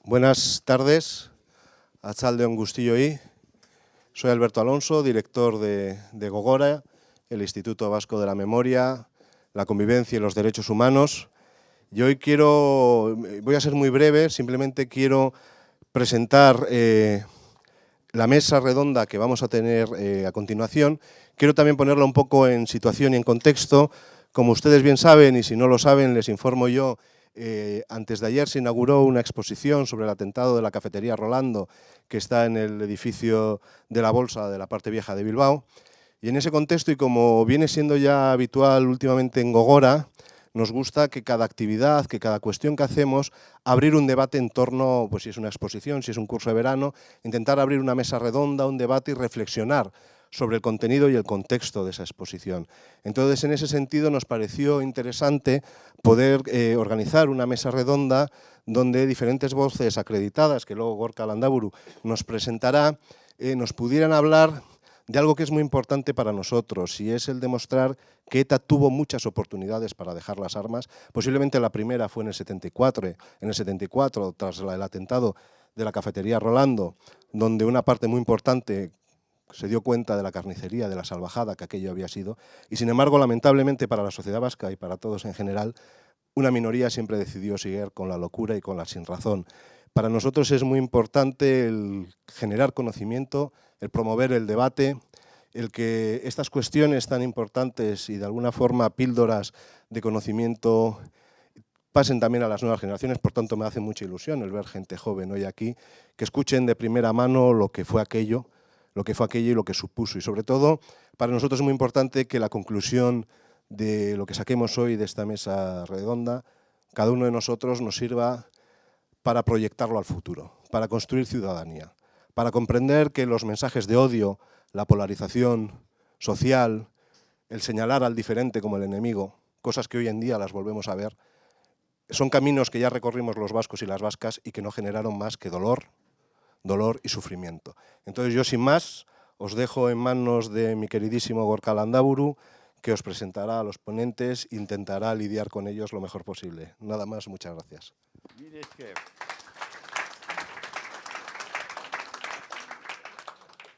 Buenas tardes, Arratsalde-on guztioi. Soy Alberto Alonso, director de Gogora, el Instituto Vasco de la Memoria, la Convivencia y los Derechos Humanos. Y hoy voy a ser muy breve, simplemente quiero presentar la mesa redonda que vamos a tener a continuación. Quiero también ponerla un poco en situación y en contexto. Como ustedes bien saben, y si no lo saben, les informo yo, antes de ayer se inauguró una exposición sobre el atentado de la cafetería Rolando, que está en el edificio de la Bolsa de la parte vieja de Bilbao. Y en ese contexto, y como viene siendo ya habitual últimamente en Gogora, nos gusta que cada actividad, que cada cuestión que hacemos, abrir un debate en torno, pues si es una exposición, si es un curso de verano, intentar abrir una mesa redonda, un debate y reflexionar sobre el contenido y el contexto de esa exposición. Entonces, en ese sentido, nos pareció interesante poder organizar una mesa redonda donde diferentes voces acreditadas, que luego Gorka Landaburu nos presentará, nos pudieran hablar de algo que es muy importante para nosotros, y es el demostrar que ETA tuvo muchas oportunidades para dejar las armas. Posiblemente la primera fue en el 74, tras el atentado de la cafetería Rolando, donde una parte muy importante se dio cuenta de la carnicería, de la salvajada que aquello había sido, y sin embargo, lamentablemente para la sociedad vasca y para todos en general, una minoría siempre decidió seguir con la locura y con la sinrazón. Para nosotros es muy importante el generar conocimiento, el promover el debate, el que estas cuestiones tan importantes y de alguna forma píldoras de conocimiento pasen también a las nuevas generaciones. Por tanto, me hace mucha ilusión el ver gente joven hoy aquí, que escuchen de primera mano lo que fue aquello y lo que supuso. Y sobre todo, para nosotros es muy importante que la conclusión de lo que saquemos hoy de esta mesa redonda, cada uno de nosotros nos sirva para proyectarlo al futuro, para construir ciudadanía, para comprender que los mensajes de odio, la polarización social, el señalar al diferente como el enemigo, cosas que hoy en día las volvemos a ver, son caminos que ya recorrimos los vascos y las vascas y que no generaron más que dolor y sufrimiento. Entonces yo, sin más, os dejo en manos de mi queridísimo Gorka Landaburu, que os presentará a los ponentes e intentará lidiar con ellos lo mejor posible. Nada más, muchas gracias.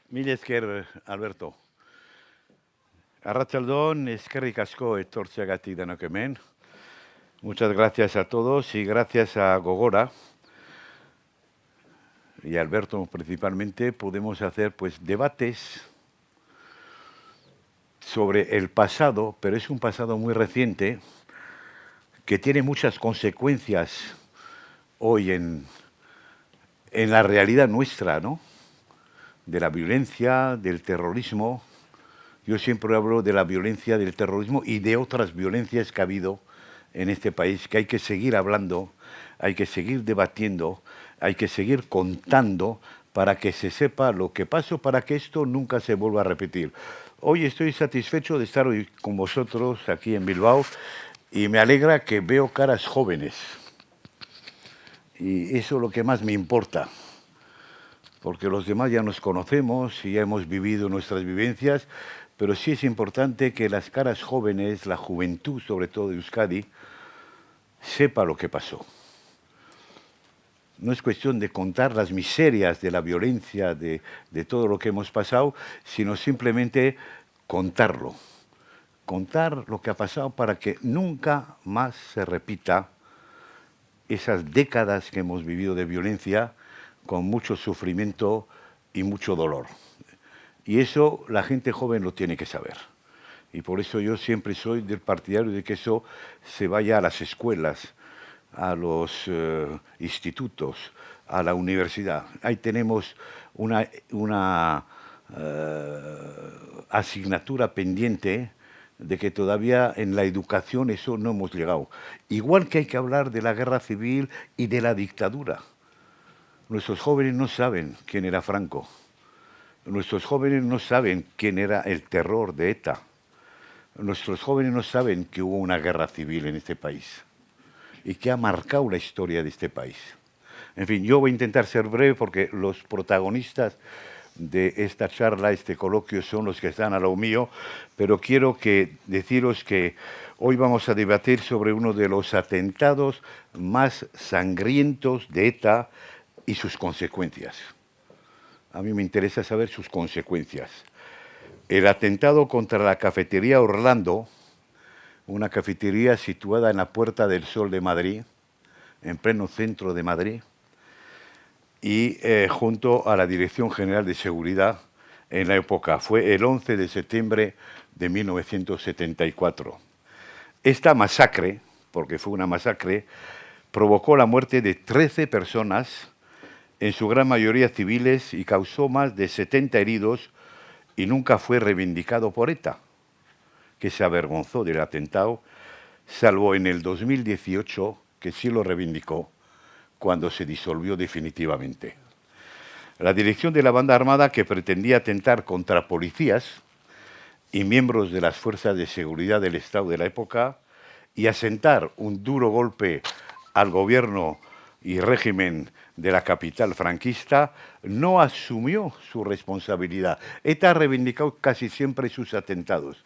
Mil esker, Alberto. Arratsalde-on, eskerrik asko etortzeagatik denok hemen. Muchas gracias a todos y gracias a Gogora y a Alberto principalmente podemos hacer pues debates sobre el pasado, pero es un pasado muy reciente que tiene muchas consecuencias hoy en la realidad nuestra, ¿no? De la violencia, del terrorismo. Yo siempre hablo de la violencia, del terrorismo y de otras violencias que ha habido en este país, que hay que seguir hablando, hay que seguir debatiendo, hay que seguir contando para que se sepa lo que pasó, para que esto nunca se vuelva a repetir. Hoy estoy satisfecho de estar hoy con vosotros aquí en Bilbao y me alegra que veo caras jóvenes. Y eso es lo que más me importa, porque los demás ya nos conocemos y ya hemos vivido nuestras vivencias, pero sí es importante que las caras jóvenes, la juventud sobre todo de Euskadi, sepa lo que pasó. No es cuestión de contar las miserias de la violencia, de todo lo que hemos pasado, sino simplemente contarlo. Contar lo que ha pasado para que nunca más se repita esas décadas que hemos vivido de violencia con mucho sufrimiento y mucho dolor. Y eso la gente joven lo tiene que saber. Y por eso yo siempre soy del partidario de que eso se vaya a las escuelas, a los institutos, a la universidad. Ahí tenemos una asignatura pendiente de que todavía en la educación eso no hemos llegado. Igual que hay que hablar de la guerra civil y de la dictadura. Nuestros jóvenes no saben quién era Franco. Nuestros jóvenes no saben quién era el terror de ETA. Nuestros jóvenes no saben que hubo una guerra civil en este país y que ha marcado la historia de este país. En fin, yo voy a intentar ser breve porque los protagonistas de esta charla, este coloquio, son los que están a lo mío, pero quiero deciros que hoy vamos a debatir sobre uno de los atentados más sangrientos de ETA y sus consecuencias. A mí me interesa saber sus consecuencias. El atentado contra la cafetería Orlando, una cafetería situada en la Puerta del Sol de Madrid, en pleno centro de Madrid, y junto a la Dirección General de Seguridad en la época. Fue el 11 de septiembre de 1974. Esta masacre, porque fue una masacre, provocó la muerte de 13 personas, en su gran mayoría civiles, y causó más de 70 heridos, y nunca fue reivindicado por ETA, que se avergonzó del atentado, salvo en el 2018, que sí lo reivindicó, cuando se disolvió definitivamente. La dirección de la banda armada, que pretendía atentar contra policías y miembros de las fuerzas de seguridad del Estado de la época y asentar un duro golpe al gobierno y régimen de la capital franquista, no asumió su responsabilidad. ETA ha reivindicado casi siempre sus atentados,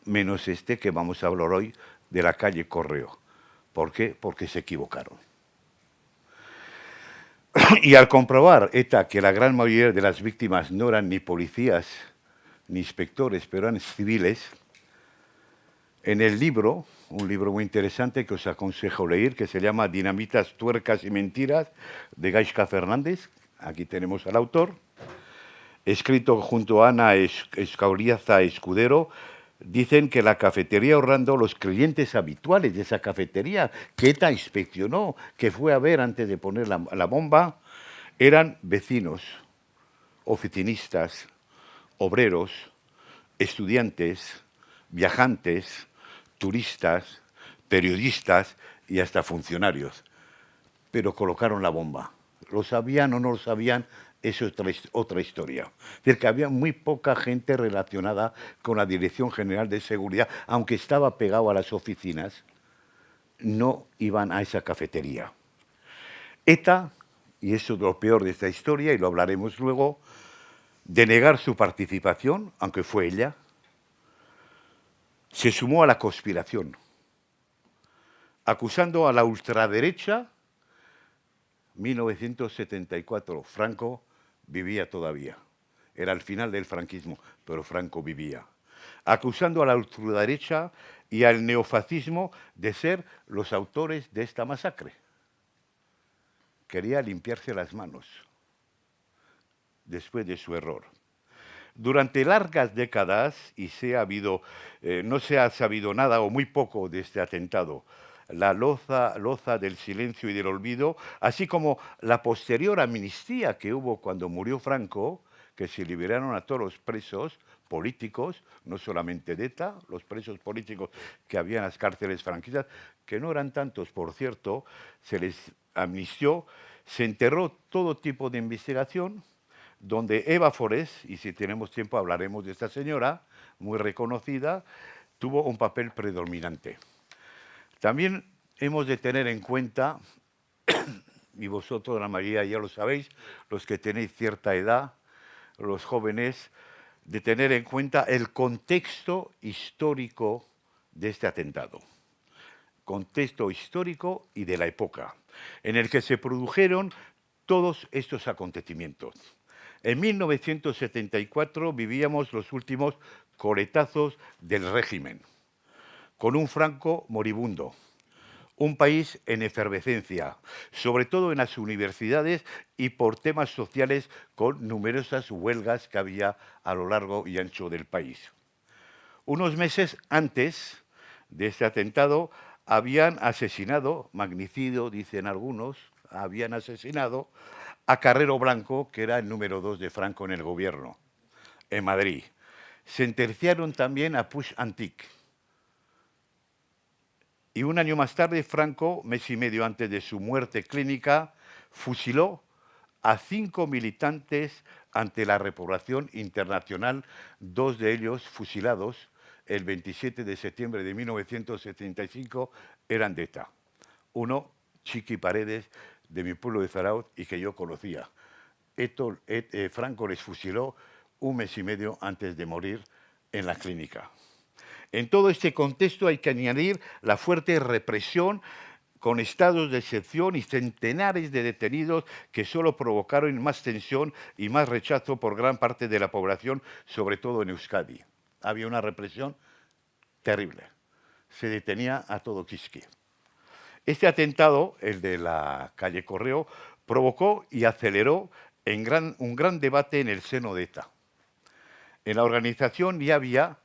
menos este que vamos a hablar hoy, de la calle Correo. ¿Por qué? Porque se equivocaron. Y al comprobar ETA que la gran mayoría de las víctimas no eran ni policías ni inspectores, pero eran civiles, en el libro, un libro muy interesante que os aconsejo leer, que se llama Dinamitas, tuercas y mentiras, de Gaizka Fernández, aquí tenemos al autor, escrito junto a Ana Escauriaza Escudero, dicen que la cafetería Orlando, los clientes habituales de esa cafetería, que ETA inspeccionó, que fue a ver antes de poner la bomba, eran vecinos, oficinistas, obreros, estudiantes, viajantes, turistas, periodistas y hasta funcionarios. Pero colocaron la bomba. ¿Lo sabían o no lo sabían? Eso es otra historia. Es decir, que había muy poca gente relacionada con la Dirección General de Seguridad, aunque estaba pegado a las oficinas, no iban a esa cafetería. ETA, y eso es lo peor de esta historia, y lo hablaremos luego, de negar su participación, aunque fue ella, se sumó a la conspiración, acusando a la ultraderecha. 1974, Franco vivía todavía. Era el final del franquismo, pero Franco vivía. Acusando a la ultraderecha y al neofascismo de ser los autores de esta masacre. Quería limpiarse las manos después de su error. Durante largas décadas, y no se ha sabido nada o muy poco de este atentado, la loza del silencio y del olvido, así como la posterior amnistía que hubo cuando murió Franco, que se liberaron a todos los presos políticos, no solamente de ETA, los presos políticos que había en las cárceles franquistas, que no eran tantos, por cierto, se les amnistió, se enterró todo tipo de investigación, donde Eva Forés, y si tenemos tiempo hablaremos de esta señora, muy reconocida, tuvo un papel predominante. También hemos de tener en cuenta, y vosotros la mayoría ya lo sabéis, los que tenéis cierta edad, los jóvenes, de tener en cuenta el contexto histórico de este atentado. Contexto histórico y de la época, en el que se produjeron todos estos acontecimientos. En 1974 vivíamos los últimos coletazos del régimen, con un Franco moribundo, un país en efervescencia, sobre todo en las universidades y por temas sociales, con numerosas huelgas que había a lo largo y ancho del país. Unos meses antes de este atentado habían asesinado, magnicidio dicen algunos, habían asesinado a Carrero Blanco, que era el número 2 de Franco en el gobierno, en Madrid. Sentenciaron también a Puig Antich. Y un año más tarde, Franco, mes y medio antes de su muerte clínica, fusiló a 5 militantes ante la repoblación internacional, 2 de ellos fusilados el 27 de septiembre de 1975, eran de ETA. Uno, Chiqui Paredes, de mi pueblo de Zarauz, y que yo conocía. Franco les fusiló un mes y medio antes de morir en la clínica. En todo este contexto hay que añadir la fuerte represión con estados de excepción y centenares de detenidos que solo provocaron más tensión y más rechazo por gran parte de la población, sobre todo en Euskadi. Había una represión terrible. Se detenía a todo quisqui. Este atentado, el de la calle Correo, provocó y aceleró un gran debate en el seno de ETA. En la organización ya había,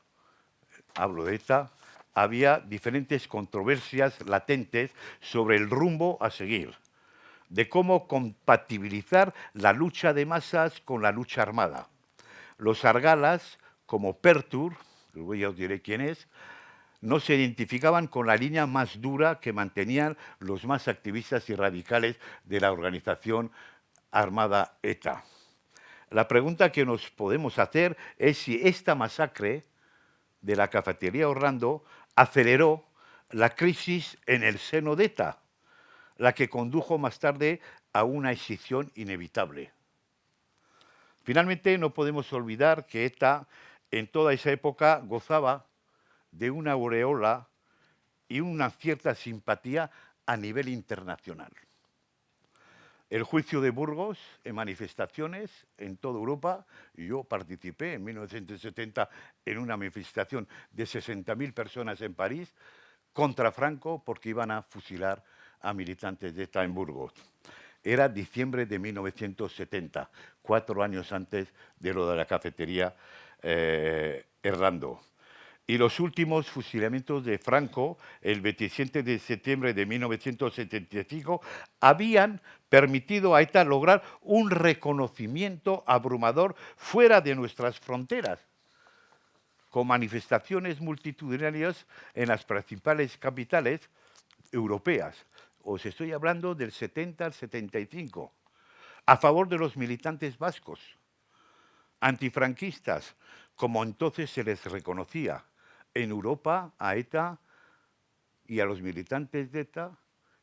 hablo de ETA, había diferentes controversias latentes sobre el rumbo a seguir, de cómo compatibilizar la lucha de masas con la lucha armada. Los argalas, como Pertur, luego ya os diré quién es, no se identificaban con la línea más dura que mantenían los más activistas y radicales de la organización armada ETA. La pregunta que nos podemos hacer es si esta masacre de la cafetería Orlando aceleró la crisis en el seno de ETA, la que condujo más tarde a una escisión inevitable. Finalmente, no podemos olvidar que ETA en toda esa época gozaba de una aureola y una cierta simpatía a nivel internacional. El juicio de Burgos en manifestaciones en toda Europa, y yo participé en 1970 en una manifestación de 60.000 personas en París contra Franco porque iban a fusilar a militantes de ETA en Burgos. Era diciembre de 1970, 4 años antes de lo de la cafetería Orlando. Y los últimos fusilamientos de Franco, el 27 de septiembre de 1975, habían permitido a ETA lograr un reconocimiento abrumador fuera de nuestras fronteras, con manifestaciones multitudinarias en las principales capitales europeas. Os estoy hablando del 70 al 75, a favor de los militantes vascos, antifranquistas, como entonces se les reconocía. En Europa, a ETA y a los militantes de ETA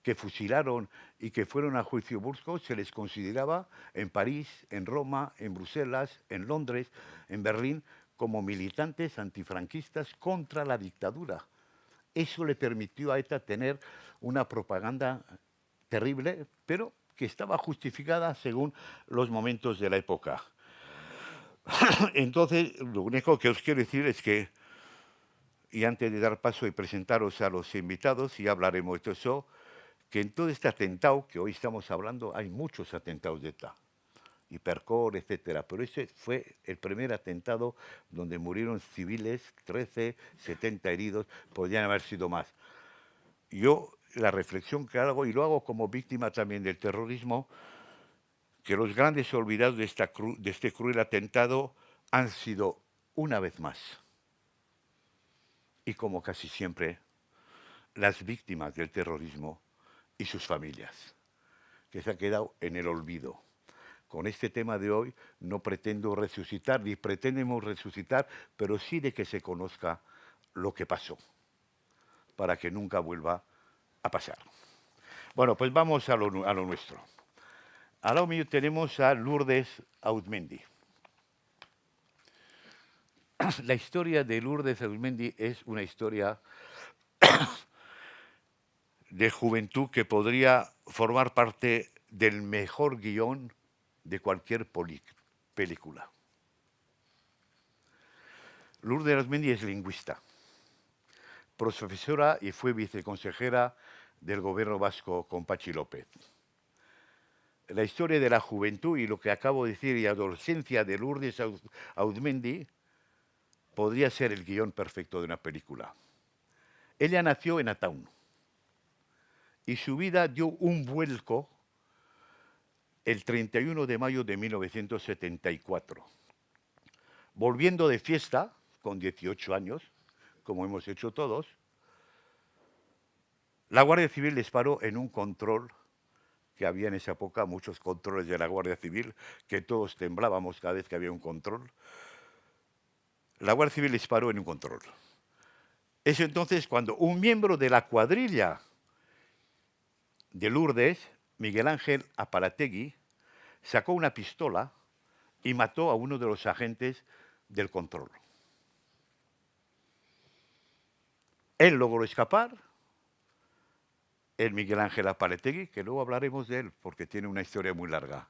que fusilaron y que fueron a juicio Burgos, se les consideraba en París, en Roma, en Bruselas, en Londres, en Berlín, como militantes antifranquistas contra la dictadura. Eso le permitió a ETA tener una propaganda terrible, pero que estaba justificada según los momentos de la época. Entonces, lo único que os quiero decir es que, y antes de dar paso y presentaros a los invitados, y hablaremos de eso, que en todo este atentado que hoy estamos hablando, hay muchos atentados de ETA, Hipercor, etcétera, pero ese fue el primer atentado donde murieron civiles, 13, 70 heridos, podrían haber sido más. Yo, la reflexión que hago, y lo hago como víctima también del terrorismo, que los grandes olvidados de este cruel atentado han sido, una vez más, y como casi siempre, las víctimas del terrorismo y sus familias, que se han quedado en el olvido. Con este tema de hoy no pretendo resucitar, ni pretendemos resucitar, pero sí de que se conozca lo que pasó, para que nunca vuelva a pasar. Bueno, pues vamos a lo nuestro. Al lado mío tenemos a Lourdes Auzmendi. La historia de Lourdes Auzmendi es una historia de juventud que podría formar parte del mejor guión de cualquier película. Lourdes Auzmendi es lingüista, profesora y fue viceconsejera del gobierno vasco con Patxi López. La historia de la juventud y lo que acabo de decir y la adolescencia de Lourdes Auzmendi podría ser el guión perfecto de una película. Ella nació en Ataun y su vida dio un vuelco el 31 de mayo de 1974. Volviendo de fiesta, con 18 años, como hemos hecho todos, la Guardia Civil les paró en un control que había en esa época, muchos controles de la Guardia Civil, que todos temblábamos cada vez que había un control. La Guardia Civil les paró en un control. Es entonces cuando un miembro de la cuadrilla de Lourdes, Miguel Ángel Aparategui, sacó una pistola y mató a uno de los agentes del control. Él logró escapar, el Miguel Ángel Apaletegi, que luego hablaremos de él porque tiene una historia muy larga.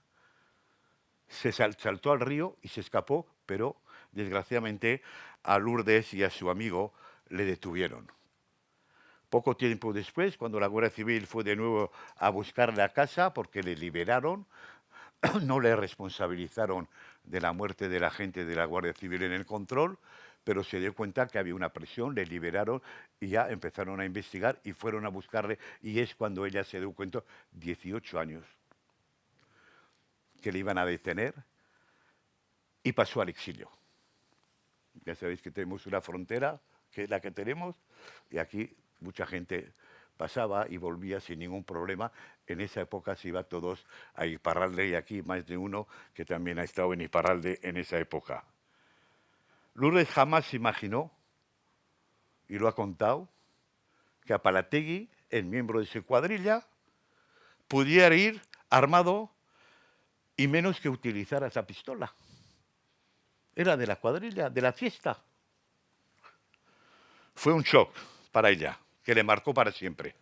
Se saltó al río y se escapó, pero desgraciadamente a Lourdes y a su amigo le detuvieron. Poco tiempo después, cuando la Guardia Civil fue de nuevo a buscarle a casa porque le liberaron, no le responsabilizaron de la muerte del agente de la Guardia Civil en el control, pero se dio cuenta que había una presión, le liberaron y ya empezaron a investigar y fueron a buscarle, y es cuando ella se dio cuenta, 18 años, que le iban a detener, y pasó al exilio. Ya sabéis que tenemos una frontera, que es la que tenemos, y aquí mucha gente pasaba y volvía sin ningún problema. En esa época se iba todos a Iparralde, y aquí más de uno que también ha estado en Iparralde en esa época. Lourdes jamás se imaginó, y lo ha contado, que Apaletegi, el miembro de su cuadrilla, pudiera ir armado y menos que utilizar esa pistola. Era de la cuadrilla, de la fiesta. Fue un shock para ella, que le marcó para siempre.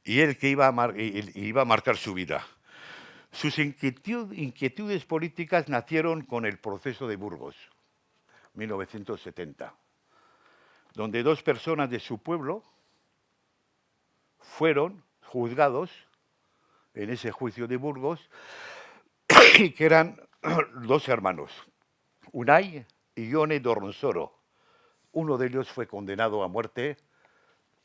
Y él que iba a marcar su vida. Sus inquietudes políticas nacieron con el proceso de Burgos, 1970, donde 2 personas de su pueblo fueron juzgados en ese juicio de Burgos, que eran 2 hermanos, Unai y Ione Dornsoro. Uno de ellos fue condenado a muerte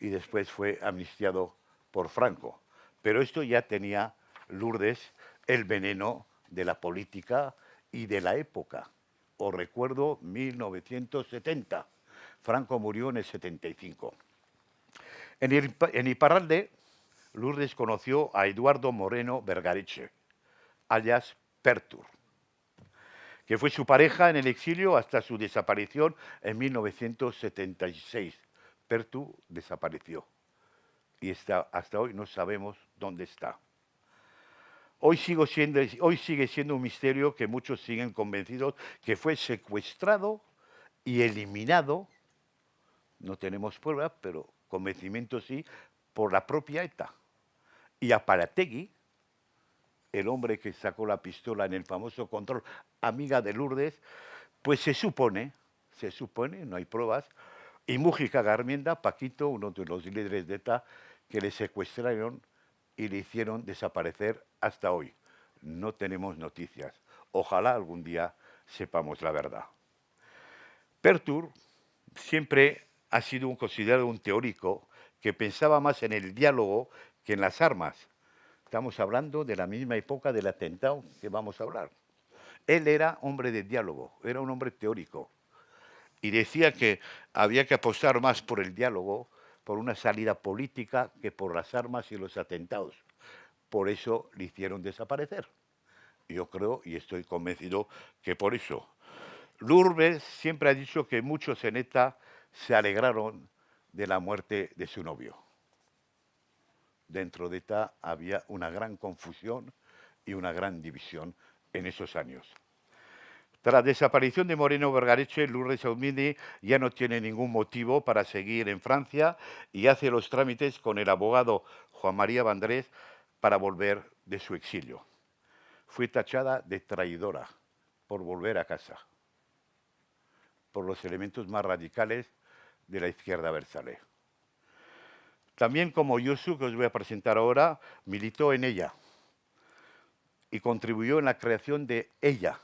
y después fue amnistiado por Franco. Pero esto ya tenía Lourdes el veneno de la política y de la época. Os recuerdo 1970. Franco murió en el 75. En Iparralde, Lourdes conoció a Eduardo Moreno Vergareche, alias Pertur, que fue su pareja en el exilio hasta su desaparición en 1976. Pertur desapareció y hasta hoy no sabemos dónde está. Hoy sigue siendo un misterio que muchos siguen convencidos que fue secuestrado y eliminado, no tenemos pruebas, pero convencimiento sí, por la propia ETA. Y Apaletegi, el hombre que sacó la pistola en el famoso control, amiga de Lourdes, pues se supone, no hay pruebas, y Mújica Garmienda, Paquito, uno de los líderes de ETA, que le secuestraron y le hicieron desaparecer hasta hoy. No tenemos noticias. Ojalá algún día sepamos la verdad. Pertur siempre ha sido considerado un teórico que pensaba más en el diálogo que en las armas. Estamos hablando de la misma época del atentado que vamos a hablar. Él era hombre de diálogo, era un hombre teórico. Y decía que había que apostar más por el diálogo, por una salida política, que por las armas y los atentados. Por eso le hicieron desaparecer. Yo creo y estoy convencido que por eso. Lourdes siempre ha dicho que muchos en ETA se alegraron de la muerte de su novio. Dentro de ETA había una gran confusión y una gran división en esos años. Tras la desaparición de Moreno Vergareche, Lourdes Aumini ya no tiene ningún motivo para seguir en Francia y hace los trámites con el abogado Juan María Vandrés para volver de su exilio. Fue tachada de traidora por volver a casa, por los elementos más radicales de la izquierda abertzale. También, como Yosu, que os voy a presentar ahora, militó en ella y contribuyó en la creación de ella,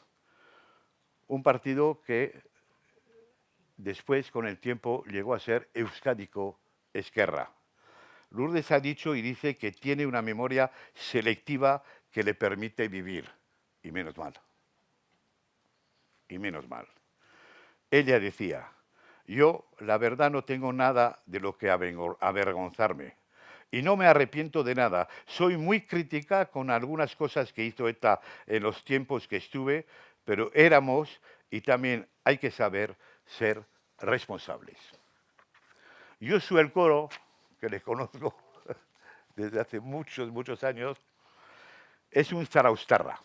un partido que después, con el tiempo, llegó a ser Euskadiko Ezkerra. Lourdes ha dicho y dice que tiene una memoria selectiva que le permite vivir, y menos mal. Y menos mal. Ella decía: yo, la verdad, no tengo nada de lo que avergonzarme. Y no me arrepiento de nada. Soy muy crítica con algunas cosas que hizo ETA en los tiempos que estuve, pero éramos, y también hay que saber, ser responsables. Yosu El Coro, que le conozco desde hace muchos, muchos años, es un zaraustarra.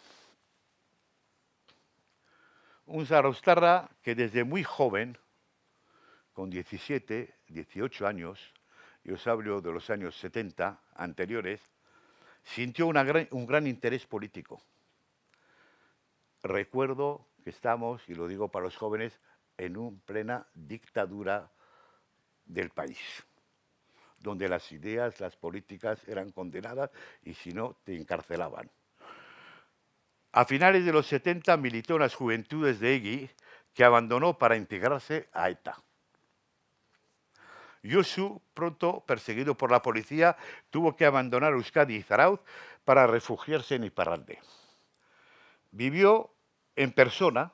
Un zaraustarra que desde muy joven, con 17, 18 años, y os hablo de los años 70 anteriores, sintió un gran interés político. Recuerdo que estamos, y lo digo para los jóvenes, en una plena dictadura del país, donde las ideas, las políticas eran condenadas y si no, te encarcelaban. A finales de los 70 militó en las juventudes de EGI, que abandonó para integrarse a ETA. Josu, pronto perseguido por la policía, tuvo que abandonar Euskadi y Zarautz para refugiarse en Iparralde. Vivió en persona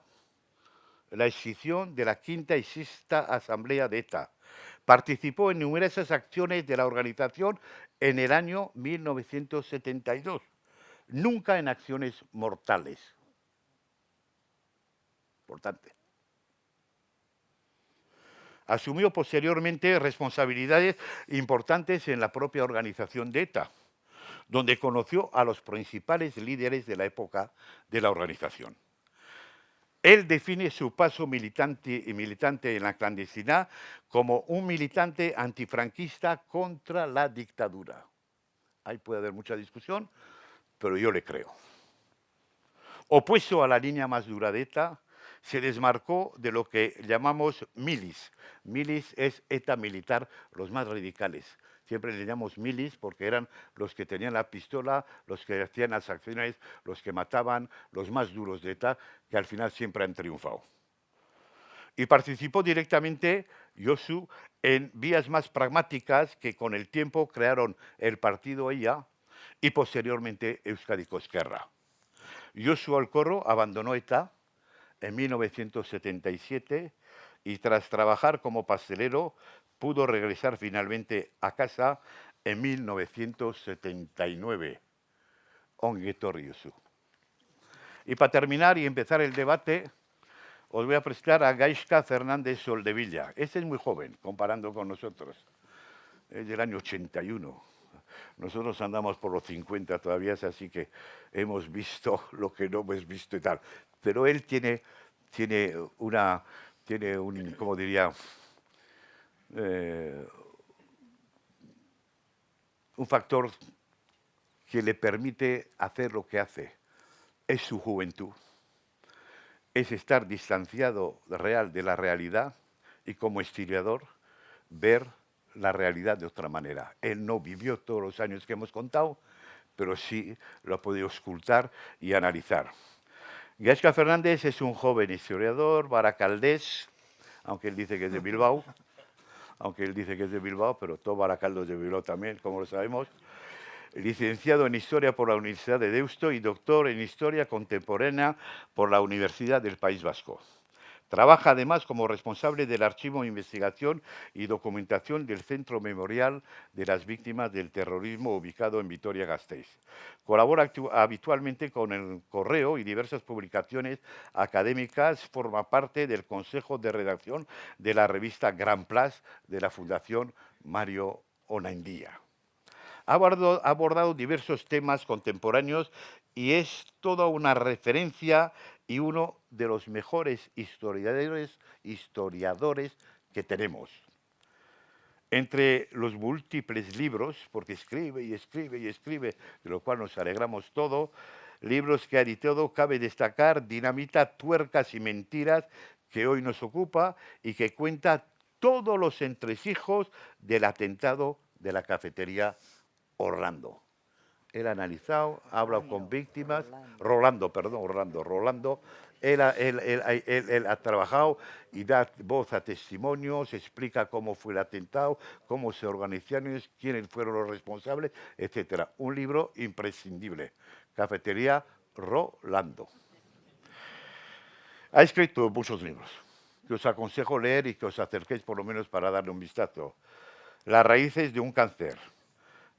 la escisión de la quinta y sexta asamblea de ETA. Participó en numerosas acciones de la organización en el año 1972, nunca en acciones mortales. Importante. Asumió posteriormente responsabilidades importantes en la propia organización de ETA, donde conoció a los principales líderes de la época de la organización. Él define su paso militante en la clandestinidad como un militante antifranquista contra la dictadura. Ahí puede haber mucha discusión, pero yo le creo. Opuesto a la línea más dura de ETA, se desmarcó de lo que llamamos milis. Milis es ETA militar, los más radicales. Siempre le llamamos milis porque eran los que tenían la pistola, los que hacían las acciones, los que mataban, los más duros de ETA, que al final siempre han triunfado. Y participó directamente, Josu, en vías más pragmáticas que con el tiempo crearon el partido EIA y posteriormente Euskadiko Ezkerra. Josu Alcorro abandonó ETA en 1977 y tras trabajar como pastelero pudo regresar finalmente a casa en 1979. Ongi etorri, Josu. Y para terminar y empezar el debate, os voy a presentar a Gaizka Fernández Soldevilla. Este es muy joven, comparando con nosotros. Es del año 81. Nosotros andamos por los 50 todavía, así que hemos visto lo que no hemos visto y tal. Pero él tiene un, ¿cómo diría? Un factor que le permite hacer lo que hace. Es su juventud. Es estar distanciado real de la realidad y como historiador ver la realidad de otra manera. Él no vivió todos los años que hemos contado, pero sí lo ha podido ocultar y analizar. Gaizka Fernández es un joven historiador baracaldés, aunque él dice que es de Bilbao, pero todo Baracaldo es de Bilbao también, como lo sabemos. Licenciado en Historia por la Universidad de Deusto y doctor en Historia Contemporánea por la Universidad del País Vasco. Trabaja además como responsable del Archivo de Investigación y Documentación del Centro Memorial de las Víctimas del Terrorismo ubicado en Vitoria-Gasteiz. Colabora habitualmente con el Correo y diversas publicaciones académicas. Forma parte del Consejo de Redacción de la revista Gran Place de la Fundación Mario Onaindia. Ha abordado diversos temas contemporáneos y es toda una referencia y uno de los mejores historiadores que tenemos. Entre los múltiples libros, porque escribe y escribe y escribe, de lo cual nos alegramos todo, libros que ha editado, cabe destacar Dinamita, Tuercas y Mentiras, que hoy nos ocupa y que cuenta todos los entresijos del atentado de la cafetería Orlando. Él ha analizado, ha hablado con víctimas, Rolando. Él ha trabajado y da voz a testimonios, explica cómo fue el atentado, cómo se organizaron, quiénes fueron los responsables, etc. Un libro imprescindible. Cafetería Rolando. Ha escrito muchos libros que os aconsejo leer y que os acerquéis por lo menos para darle un vistazo. Las raíces de un cáncer.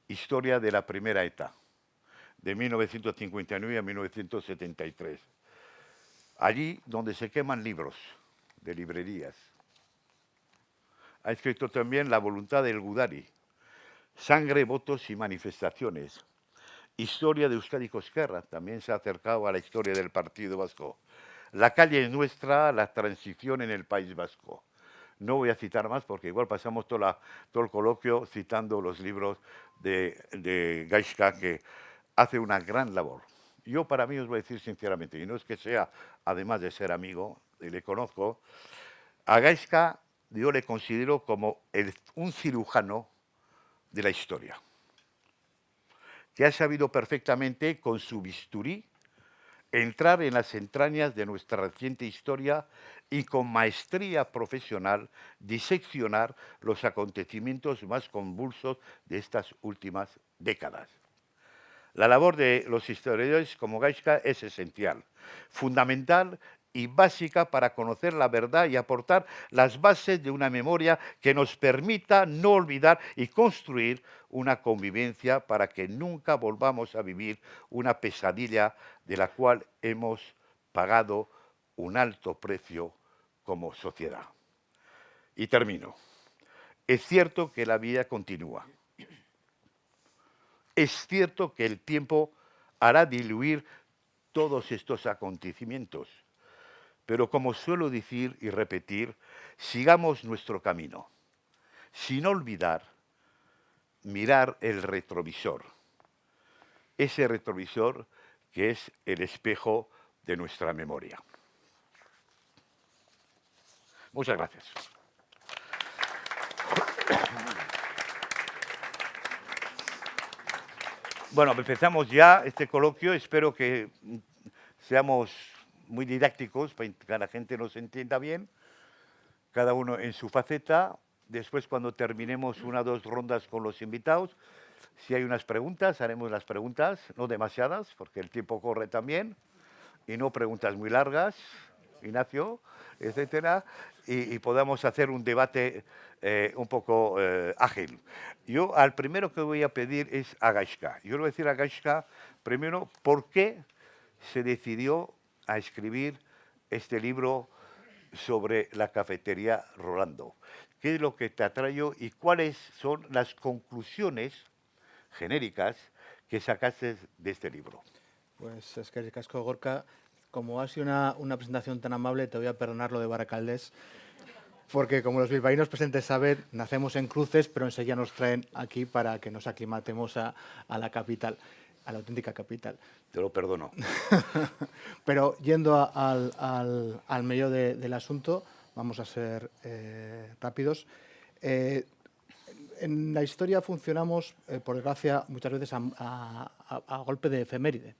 Historia de la primera ETA, de 1959 a 1973. Allí donde se queman libros de librerías. Ha escrito también La voluntad del Gudari, Sangre, votos y manifestaciones. Historia de Euskadiko Ezkerra, también se ha acercado a la historia del Partido Vasco. La calle es nuestra, la transición en el País Vasco. No voy a citar más porque igual pasamos todo el coloquio citando los libros de Gaizka, que hace una gran labor. Yo para mí os voy a decir sinceramente, y no es que sea, además de ser amigo, y le conozco, a Gaizka yo le considero como un cirujano de la historia, que ha sabido perfectamente con su bisturí entrar en las entrañas de nuestra reciente historia y con maestría profesional diseccionar los acontecimientos más convulsos de estas últimas décadas. La labor de los historiadores como Gaizka es esencial, fundamental y básica para conocer la verdad y aportar las bases de una memoria que nos permita no olvidar y construir una convivencia para que nunca volvamos a vivir una pesadilla de la cual hemos pagado un alto precio como sociedad. Y termino. Es cierto que la vida continúa. Es cierto que el tiempo hará diluir todos estos acontecimientos, pero como suelo decir y repetir, sigamos nuestro camino, sin olvidar mirar el retrovisor, ese retrovisor que es el espejo de nuestra memoria. Muchas gracias. Bueno, empezamos ya este coloquio. Espero que seamos muy didácticos para que la gente nos entienda bien, cada uno en su faceta. Después, cuando terminemos una o dos rondas con los invitados, si hay unas preguntas, haremos las preguntas, no demasiadas, porque el tiempo corre también, y no preguntas muy largas, Ignacio, etcétera, y podamos hacer un debate un poco ágil. Yo al primero que voy a pedir es a Gaizka. Yo le voy a decir a Gaizka, primero, ¿por qué se decidió a escribir este libro sobre la cafetería Rolando? ¿Qué es lo que te atrajo y cuáles son las conclusiones genéricas que sacaste de este libro? Pues es que casco Gorka, como ha sido una presentación tan amable, te voy a perdonar lo de Baracaldes, porque como los bilbaínos presentes saben, nacemos en Cruces, pero enseguida nos traen aquí para que nos aclimatemos a la capital, a la auténtica capital. Te lo perdono. Pero yendo al medio del asunto, vamos a ser rápidos. En la historia funcionamos, por desgracia, muchas veces a golpe de efeméride.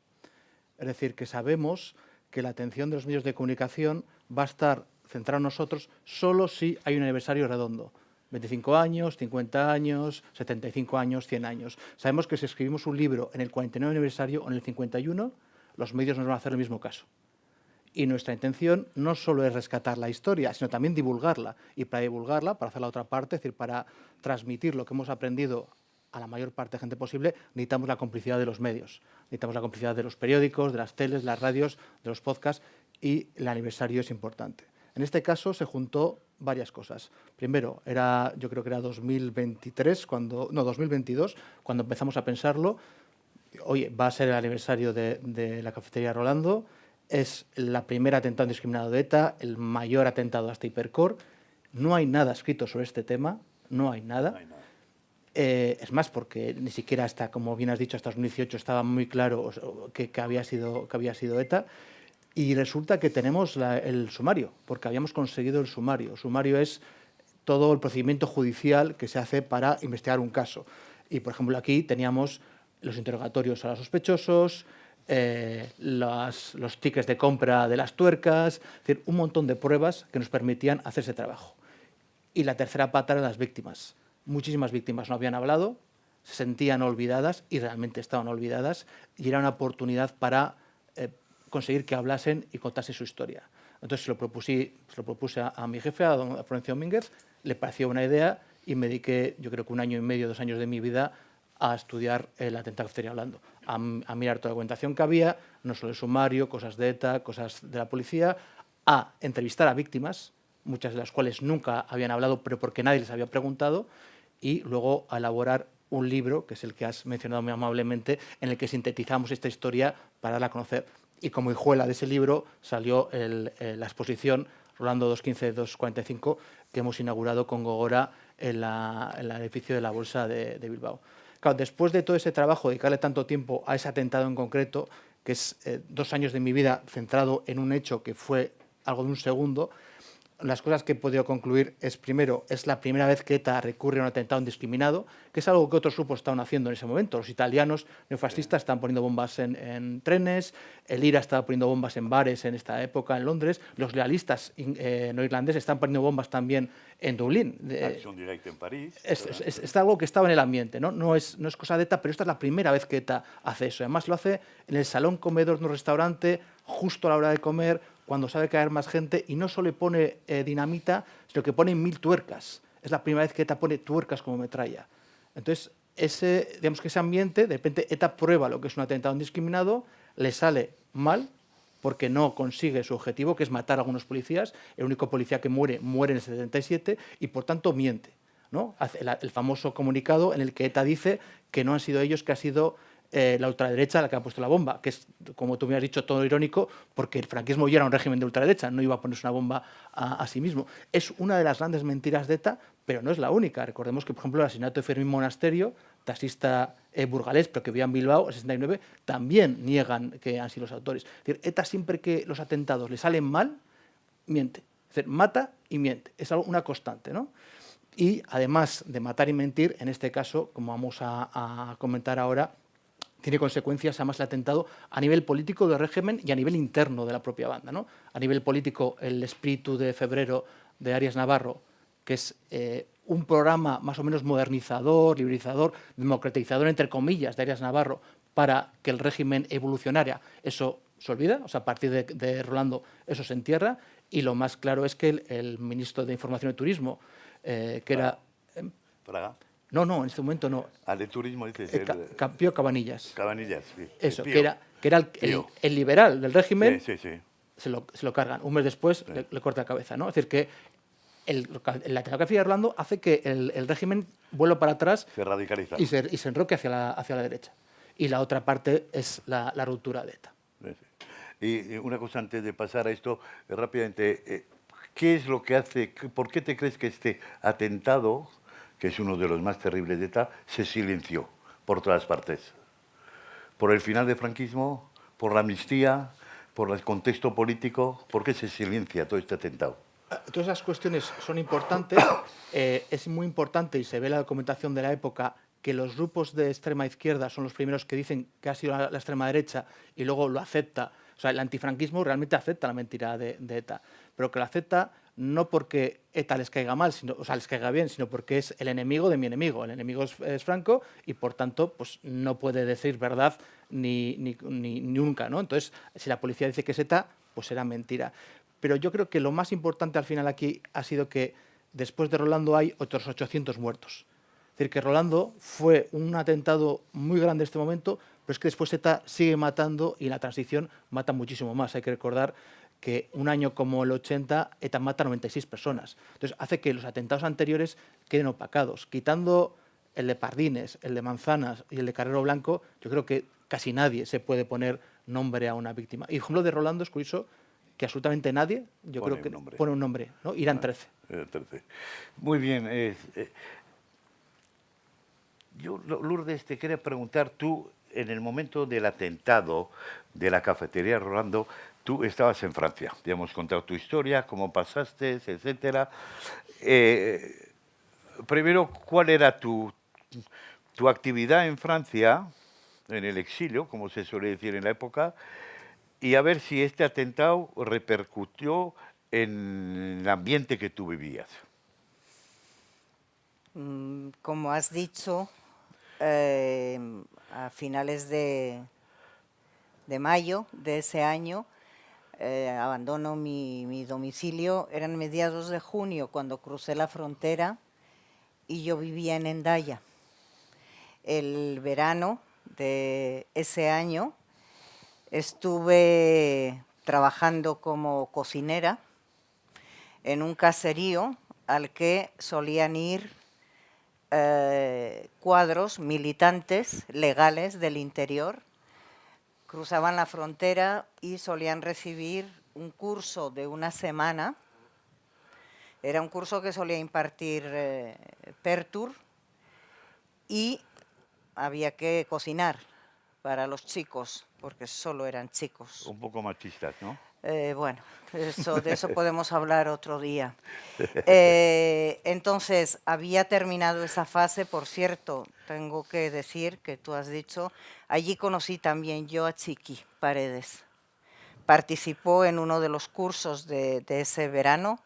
Es decir, que sabemos que la atención de los medios de comunicación va a estar centrada en nosotros solo si hay un aniversario redondo. 25 años, 50 años, 75 años, 100 años. Sabemos que si escribimos un libro en el 49 aniversario o en el 51, los medios nos van a hacer el mismo caso. Y nuestra intención no solo es rescatar la historia, sino también divulgarla. Y para divulgarla, para hacer la otra parte, es decir, para transmitir lo que hemos aprendido a la mayor parte de gente posible, necesitamos la complicidad de los medios. Necesitamos la complicidad de los periódicos, de las teles, de las radios, de los podcasts, y el aniversario es importante. En este caso se juntó varias cosas. Primero, yo creo que era 2022, cuando empezamos a pensarlo. Oye, va a ser el aniversario de la cafetería Rolando, es la primera atentado indiscriminado de ETA, el mayor atentado hasta Hipercor. No hay nada escrito sobre este tema, no hay nada. Es más, porque ni siquiera hasta, como bien has dicho, hasta 2018 estaba muy claro que había sido ETA. Y resulta que tenemos el sumario, porque habíamos conseguido el sumario. El sumario es todo el procedimiento judicial que se hace para investigar un caso. Y, por ejemplo, aquí teníamos los interrogatorios a los sospechosos, los tickets de compra de las tuercas, es decir, un montón de pruebas que nos permitían hacer ese trabajo. Y la tercera pata eran las víctimas. Muchísimas víctimas no habían hablado, se sentían olvidadas y realmente estaban olvidadas, y era una oportunidad para conseguir que hablasen y contasen su historia. Entonces se lo propuse a mi jefe, a don Florencio Domínguez, le pareció una idea y me dediqué, yo creo que 1 año y medio, 2 años de mi vida a estudiar el atentado que estaría hablando, a mirar toda la documentación que había, no solo el sumario, cosas de ETA, cosas de la policía, a entrevistar a víctimas, muchas de las cuales nunca habían hablado, pero porque nadie les había preguntado, y luego a elaborar un libro, que es el que has mencionado muy amablemente, en el que sintetizamos esta historia para darla a conocer. Y como hijuela de ese libro salió la exposición Rolando 215-245, que hemos inaugurado con Gogora en el edificio de la Bolsa de Bilbao. Claro, después de todo ese trabajo, dedicarle tanto tiempo a ese atentado en concreto, que es 2 años de mi vida centrado en un hecho que fue algo de un segundo, las cosas que he podido concluir es, primero, es la primera vez que ETA recurre a un atentado indiscriminado, que es algo que otros grupos estaban haciendo en ese momento. Los italianos neofascistas estaban poniendo bombas en trenes, el IRA estaba poniendo bombas en bares en esta época en Londres, los lealistas no irlandeses están poniendo bombas también en Dublín. Acción directa en París. Es algo que estaba en el ambiente, ¿no? No es cosa de ETA, pero esta es la primera vez que ETA hace eso. Además lo hace en el salón comedor de un restaurante, justo a la hora de comer, cuando sabe que va a haber más gente, y no solo pone dinamita, sino que pone 1000 tuercas. Es la primera vez que ETA pone tuercas como metralla. Entonces, digamos que ese ambiente, de repente ETA prueba lo que es un atentado indiscriminado, le sale mal, porque no consigue su objetivo, que es matar a algunos policías. El único policía que muere en el 77, y por tanto miente, ¿no? Hace el famoso comunicado en el que ETA dice que no han sido ellos, que ha sido la ultraderecha la que ha puesto la bomba, que es, como tú me has dicho, todo irónico, porque el franquismo ya era un régimen de ultraderecha, no iba a ponerse una bomba a sí mismo. Es una de las grandes mentiras de ETA, pero no es la única. Recordemos que, por ejemplo, el asesinato de Fermín Monasterio, taxista burgalés, pero que vivía en Bilbao, en 69, también niegan que han sido los autores. Es decir, ETA, siempre que los atentados le salen mal, miente. Es decir, mata y miente. Es algo, una constante, ¿no? Y además de matar y mentir, en este caso, como vamos a comentar ahora, tiene consecuencias, además, el atentado a nivel político del régimen y a nivel interno de la propia banda, ¿no? A nivel político, el espíritu de febrero de Arias Navarro, que es un programa más o menos modernizador, liberalizador, democratizador, entre comillas, de Arias Navarro, para que el régimen evolucionara, eso se olvida. O sea, a partir de Rolando eso se entierra, y lo más claro es que el ministro de Información y Turismo, que era... Fraga. No, en este momento no. Al de turismo dices. Pío Cabanillas. Cabanillas, sí. Eso, que era el liberal del régimen. Sí. Se lo cargan. Un mes después le corta la cabeza, ¿no? Es decir, que la atentado de Orlando hace que el régimen vuelva para atrás. Se radicaliza. Y se enroque hacia la derecha. Y la otra parte es la ruptura de ETA. Y una cosa antes de pasar a esto, rápidamente, ¿qué es lo que hace, por qué te crees que este atentado, que es uno de los más terribles de ETA, se silenció por todas partes? ¿Por el final del franquismo? ¿Por la amnistía? ¿Por el contexto político? ¿Por qué se silencia todo este atentado? Todas esas cuestiones son importantes. Es muy importante, y se ve en la documentación de la época, que los grupos de extrema izquierda son los primeros que dicen que ha sido la extrema derecha, y luego lo acepta. O sea, el antifranquismo realmente acepta la mentira de ETA, pero que lo acepta no porque ETA les caiga mal, les caiga bien, sino porque es el enemigo de mi enemigo. El enemigo es Franco, y por tanto pues no puede decir verdad ni nunca, ¿no? Entonces, si la policía dice que es ETA, pues será mentira. Pero yo creo que lo más importante al final aquí ha sido que después de Rolando hay otros 800 muertos. Es decir, que Rolando fue un atentado muy grande en este momento, pero es que después ETA sigue matando, y en la transición mata muchísimo más. Hay que recordar que un año como el 80, ETA mata a 96 personas. Entonces, hace que los atentados anteriores queden opacados. Quitando el de Pardines, el de Manzanas y el de Carrero Blanco, yo creo que casi nadie se puede poner nombre a una víctima. Y, por ejemplo, de Rolando es curioso que absolutamente nadie, yo creo que pone un nombre, ¿no? Irán 13. 13. Muy bien. Yo, Lourdes, te quería preguntar, tú, en el momento del atentado de la cafetería Rolando, tú estabas en Francia. Ya hemos contado tu historia, cómo pasaste, etcétera. Primero, ¿cuál era tu actividad en Francia, en el exilio, como se suele decir en la época? Y a ver si este atentado repercutió en el ambiente que tú vivías. Como has dicho, a finales de mayo de ese año, abandono mi domicilio. Eran mediados de junio cuando crucé la frontera, y yo vivía en Hendaya. El verano de ese año estuve trabajando como cocinera en un caserío al que solían ir cuadros militantes legales del interior, cruzaban la frontera y solían recibir un curso de una semana. Era un curso que solía impartir Pertur y había que cocinar para los chicos, porque solo eran chicos. Un poco machistas, ¿no? Bueno, de eso podemos hablar otro día. Entonces, había terminado esa fase, por cierto, tengo que decir que tú has dicho, allí conocí también yo a Chiqui Paredes. Participó en uno de los cursos de ese verano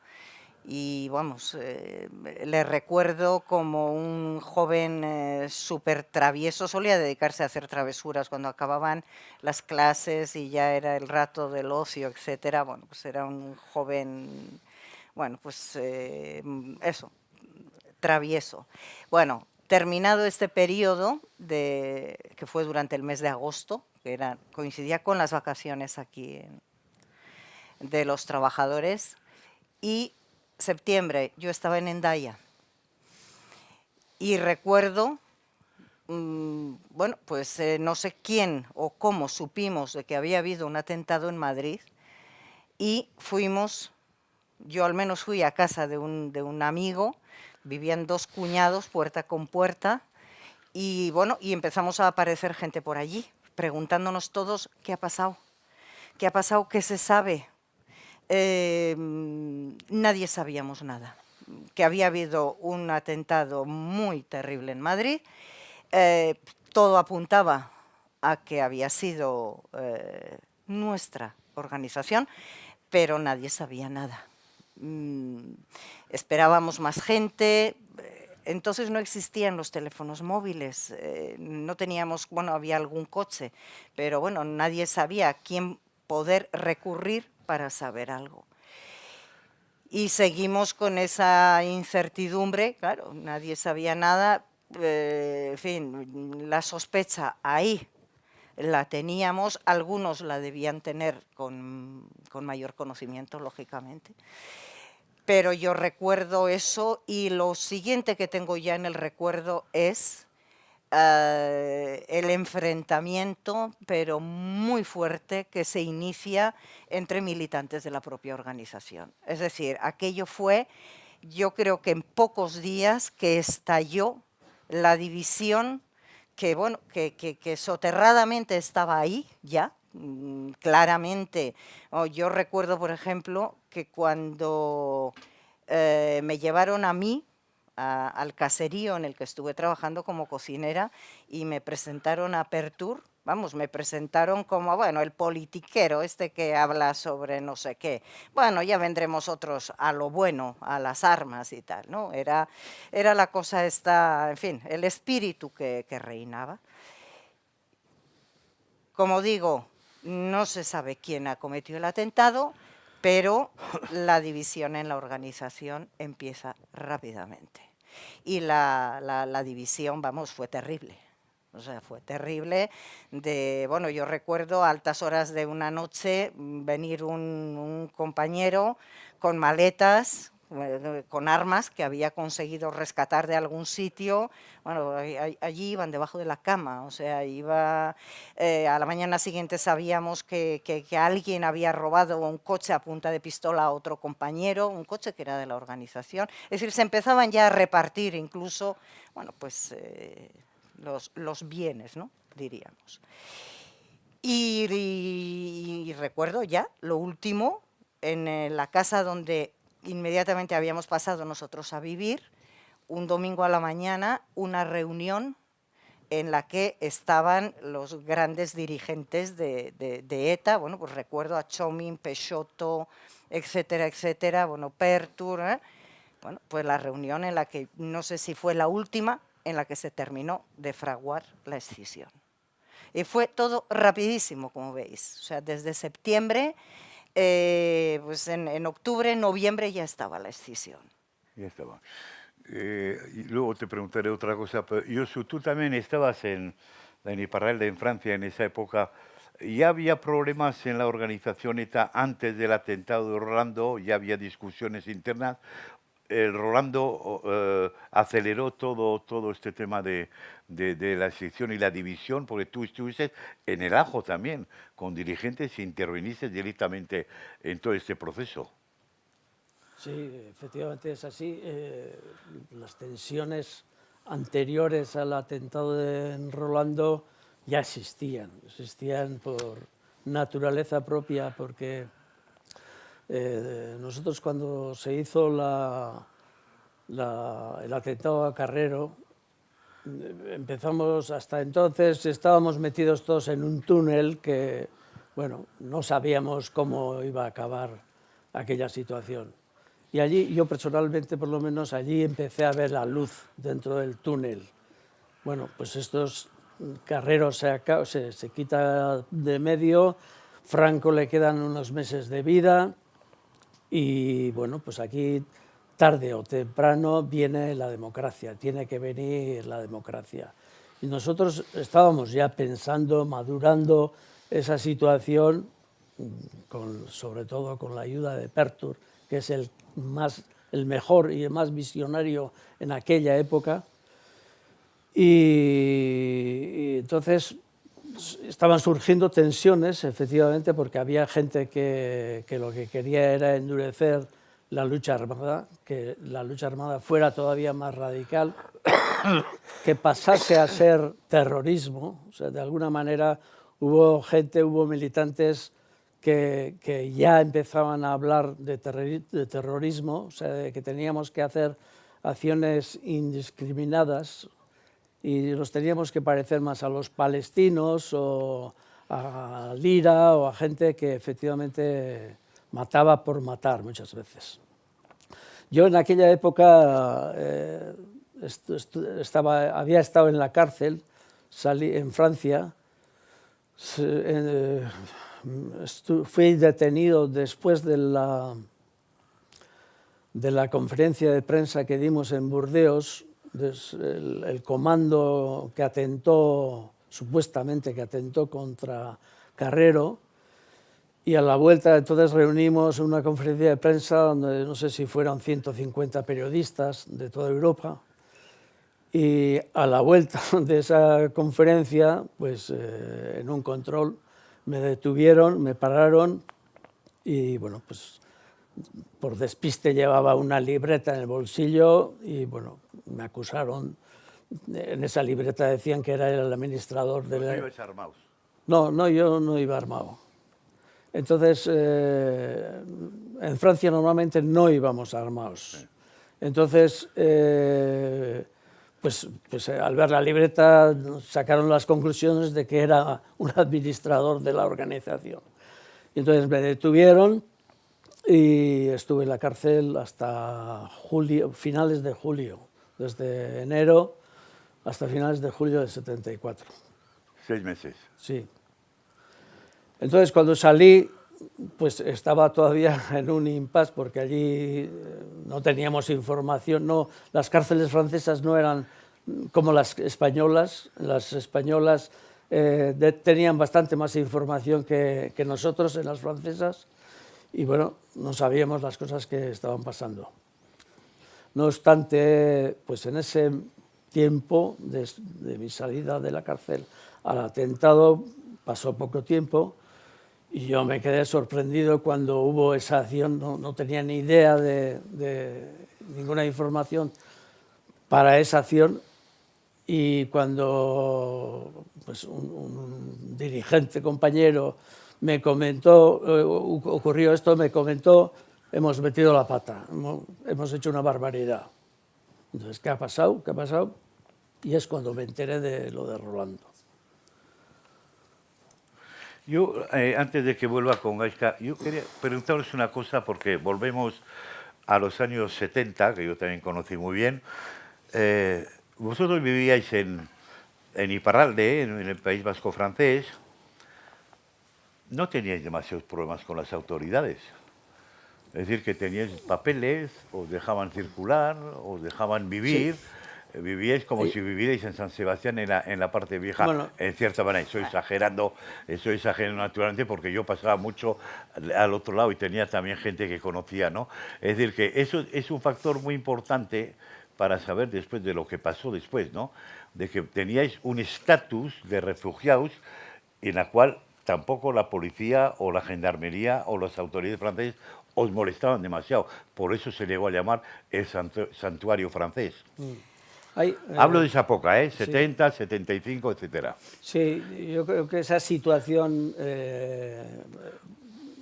y, vamos, le recuerdo como un joven súper travieso. Solía dedicarse a hacer travesuras cuando acababan las clases y ya era el rato del ocio, etcétera. Bueno, pues era un joven, bueno, pues eso, travieso. Bueno, terminado este periodo, que fue durante el mes de agosto, que coincidía con las vacaciones aquí de los trabajadores, y septiembre yo estaba en Hendaya y recuerdo, bueno, pues no sé quién o cómo supimos de que había habido un atentado en Madrid y fuimos, yo al menos fui a casa de un amigo, vivían 2 cuñados puerta con puerta y bueno, y empezamos a aparecer gente por allí preguntándonos todos qué ha pasado, qué se sabe. Nadie sabíamos nada, que había habido un atentado muy terrible en Madrid, todo apuntaba a que había sido nuestra organización, pero nadie sabía nada. Esperábamos más gente, entonces no existían los teléfonos móviles, no teníamos, bueno, había algún coche, pero bueno, nadie sabía a quién poder recurrir para saber algo. Y seguimos con esa incertidumbre, claro, nadie sabía nada, en fin, la sospecha ahí la teníamos, algunos la debían tener con mayor conocimiento, lógicamente, pero yo recuerdo eso y lo siguiente que tengo ya en el recuerdo es el enfrentamiento, pero muy fuerte, que se inicia entre militantes de la propia organización. Es decir, aquello fue, yo creo que en pocos días, que estalló la división que, bueno, que soterradamente estaba ahí ya, claramente. Yo recuerdo, por ejemplo, que cuando me llevaron a mí, al caserío en el que estuve trabajando como cocinera y me presentaron a Pertur, vamos, me presentaron como, bueno, el politiquero este que habla sobre no sé qué. Bueno, ya vendremos otros a lo bueno, a las armas y tal, ¿no? Era la cosa esta, en fin, el espíritu que reinaba. Como digo, no se sabe quién ha cometido el atentado, pero la división en la organización empieza rápidamente. Y la división, vamos, fue terrible. O sea, fue terrible. Bueno, yo recuerdo a altas horas de una noche venir un compañero con maletas, con armas que había conseguido rescatar de algún sitio. Bueno, allí iban debajo de la cama, o sea, a la mañana siguiente sabíamos que alguien había robado un coche a punta de pistola a otro compañero, un coche que era de la organización. Es decir, se empezaban ya a repartir incluso, bueno, pues los bienes, ¿no?, diríamos. Y recuerdo ya, lo último, en la casa donde inmediatamente habíamos pasado nosotros a vivir, un domingo a la mañana, una reunión en la que estaban los grandes dirigentes de ETA, bueno, pues recuerdo a Chomin, Peixoto, etcétera, etcétera, bueno, Pertur, bueno, pues la reunión en la que, no sé si fue la última, en la que se terminó de fraguar la escisión. Y fue todo rapidísimo, como veis, o sea, desde septiembre, pues en octubre, noviembre ya estaba la escisión. Ya estaba. Y luego te preguntaré otra cosa, pero Josu, tú también estabas en Iparralde, en Francia, en esa época. ¿Ya había problemas en la organización ETA antes del atentado de Orlando? ¿Ya había discusiones internas? el Rolando aceleró todo este tema de la sección y la división, porque tú estuviste en el ajo también, con dirigentes e interviniste directamente en todo este proceso. Sí, efectivamente es así. Las tensiones anteriores al atentado de Rolando ya existían por naturaleza propia, porque nosotros cuando se hizo el atentado a Carrero, empezamos, hasta entonces estábamos metidos todos en un túnel que, bueno, no sabíamos cómo iba a acabar aquella situación. Y allí, yo personalmente por lo menos, allí empecé a ver la luz dentro del túnel. Bueno, pues Carrero se quita de medio, Franco le quedan unos meses de vida y bueno, pues aquí tarde o temprano viene la democracia, tiene que venir la democracia. Y nosotros estábamos ya pensando, madurando esa situación, sobre todo con la ayuda de Pertur, que es el mejor y el más visionario en aquella época. Y entonces estaban surgiendo tensiones, efectivamente, porque había gente que lo que quería era endurecer la lucha armada, que la lucha armada fuera todavía más radical, que pasase a ser terrorismo. O sea, de alguna manera hubo militantes que ya empezaban a hablar de terrorismo, o sea, de que teníamos que hacer acciones indiscriminadas y nos teníamos que parecer más a los palestinos o a Lira o a gente que efectivamente mataba por matar muchas veces. Yo en aquella época había estado en la cárcel, salí en Francia, fui detenido después de la conferencia de prensa que dimos en Burdeos. El comando que supuestamente atentó contra Carrero, y a la vuelta entonces reunimos una conferencia de prensa donde no sé si fueron 150 periodistas de toda Europa, y a la vuelta de esa conferencia, pues en un control me detuvieron, me pararon y bueno, pues por despiste llevaba una libreta en el bolsillo y bueno, me acusaron. En esa libreta decían que era el administrador de la... ¿No ibas armados? No, yo no iba armado. Entonces, en Francia normalmente no íbamos armados. Sí. Entonces, pues al ver la libreta sacaron las conclusiones de que era un administrador de la organización. Y entonces me detuvieron y estuve en la cárcel hasta finales de julio, desde enero hasta finales de julio del 74. 6 meses. Sí. Entonces, cuando salí, pues estaba todavía en un impasse porque allí no teníamos información. No, las cárceles francesas no eran como las españolas. Las españolas tenían bastante más información que nosotros en las francesas. Y bueno, no sabíamos las cosas que estaban pasando. No obstante, pues en ese tiempo de mi salida de la cárcel al atentado pasó poco tiempo y yo me quedé sorprendido cuando hubo esa acción. No tenía ni idea de ninguna información para esa acción, y cuando pues, un dirigente compañero me comentó, ocurrió esto, me comentó, hemos metido la pata, hemos hecho una barbaridad. Entonces, ¿qué ha pasado? ¿Qué ha pasado? Y es cuando me enteré de lo de Rolando. Yo, antes de que vuelva con Gaizka, yo quería preguntaros una cosa, porque volvemos a los años 70, que yo también conocí muy bien. Vosotros vivíais en Iparralde, en el País Vasco francés. No teníais demasiados problemas con las autoridades. Es decir, que teníais papeles, os dejaban circular, os dejaban vivir. Sí. Vivíais como si vivierais en San Sebastián en la parte vieja, Bueno, en cierta manera. Estoy exagerando naturalmente porque yo pasaba mucho al otro lado y tenía también gente que conocía, ¿no? Es decir, que eso es un factor muy importante para saber después de lo que pasó después, ¿no? De que teníais un estatus de refugiados en la cual tampoco la policía o la gendarmería o las autoridades francesas os molestaban demasiado. Por eso se llegó a llamar el santuario francés. Hablo de esa época, ¿eh? 70, 75, etcétera. Sí, yo creo que esa situación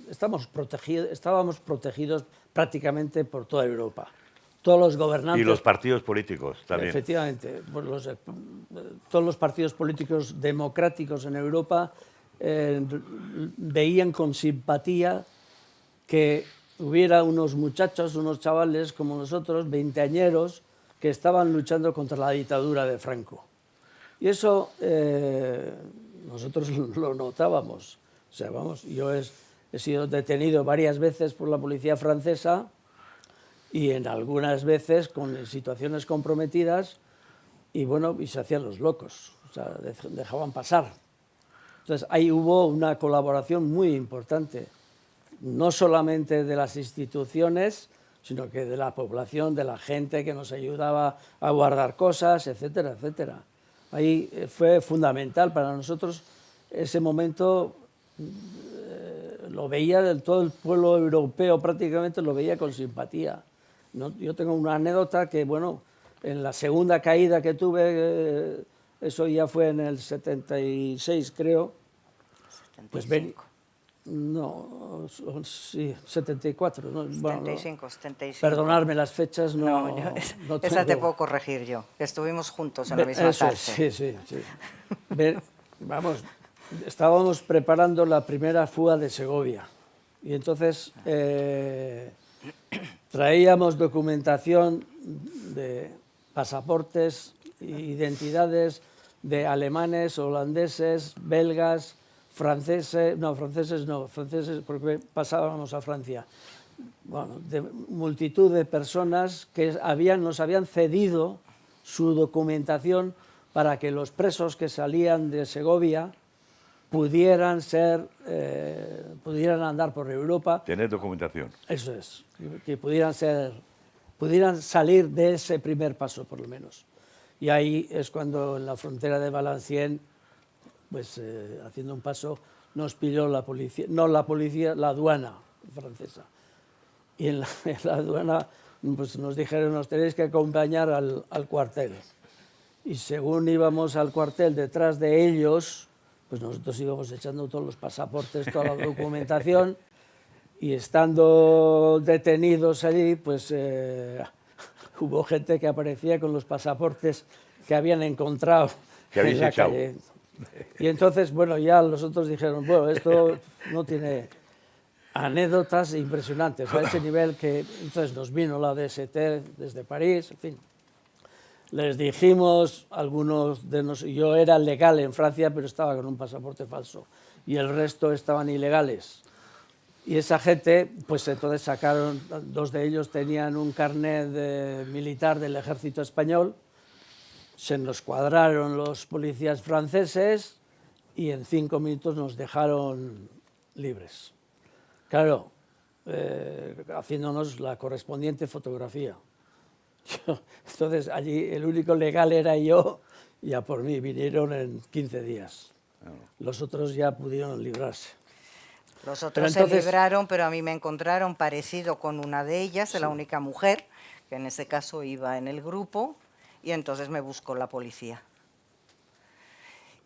estábamos protegidos prácticamente por toda Europa. Todos los gobernantes... Y los partidos políticos también. Efectivamente, todos los partidos políticos democráticos en Europa veían con simpatía que hubiera unos muchachos, unos chavales como nosotros, veinteañeros, que estaban luchando contra la dictadura de Franco. Y eso nosotros lo notábamos. O sea, vamos, yo he sido detenido varias veces por la policía francesa y en algunas veces con situaciones comprometidas y bueno, y se hacían los locos, o sea, dejaban pasar. Entonces ahí hubo una colaboración muy importante, no solamente de las instituciones, sino que de la población, de la gente que nos ayudaba a guardar cosas, etcétera, etcétera. Ahí fue fundamental para nosotros ese momento, lo veía todo el pueblo europeo, prácticamente lo veía con simpatía. ¿No? Yo tengo una anécdota que, bueno, en la segunda caída que tuve, eso ya fue en el 76, creo. 75. Pues no, sí, 74. ¿no? 75, bueno, 75. Perdonadme las fechas, no, no esa te tengo... puedo corregir yo, que estuvimos juntos en la misma Eso, cárcel. sí. Vamos, estábamos preparando la primera fuga de Segovia y entonces traíamos documentación de pasaportes e identidades de alemanes, holandeses, belgas, franceses porque pasábamos a Francia. Bueno, de multitud de personas que nos habían cedido su documentación para que los presos que salían de Segovia pudieran andar por Europa. Tener documentación. Eso es, que pudieran salir de ese primer paso, por lo menos. Y ahí es cuando en la frontera de Valenciennes, pues haciendo un paso, nos pilló la policía, la aduana francesa. Y en la aduana pues nos dijeron, nos tenéis que acompañar al cuartel. Y según íbamos al cuartel detrás de ellos, pues nosotros íbamos echando todos los pasaportes, toda la documentación, y estando detenidos allí, pues hubo gente que aparecía con los pasaportes que habían encontrado en la calle. Y entonces, bueno, ya los otros dijeron, bueno, esto no tiene... anécdotas impresionantes a ese nivel que entonces nos vino la DST desde París, en fin. Les dijimos, algunos de nosotros, yo era legal en Francia, pero estaba con un pasaporte falso, y el resto estaban ilegales. Y esa gente, pues entonces sacaron, dos de ellos tenían un carnet militar del ejército español, se nos cuadraron los policías franceses y en 5 minutos nos dejaron libres. Claro, haciéndonos la correspondiente fotografía. Entonces, allí el único legal era yo, y a por mí vinieron en 15 días. Los otros ya pudieron librarse. Los otros se libraron, pero a mí me encontraron parecido con una de ellas, la única mujer, que en ese caso iba en el grupo, y entonces me buscó la policía,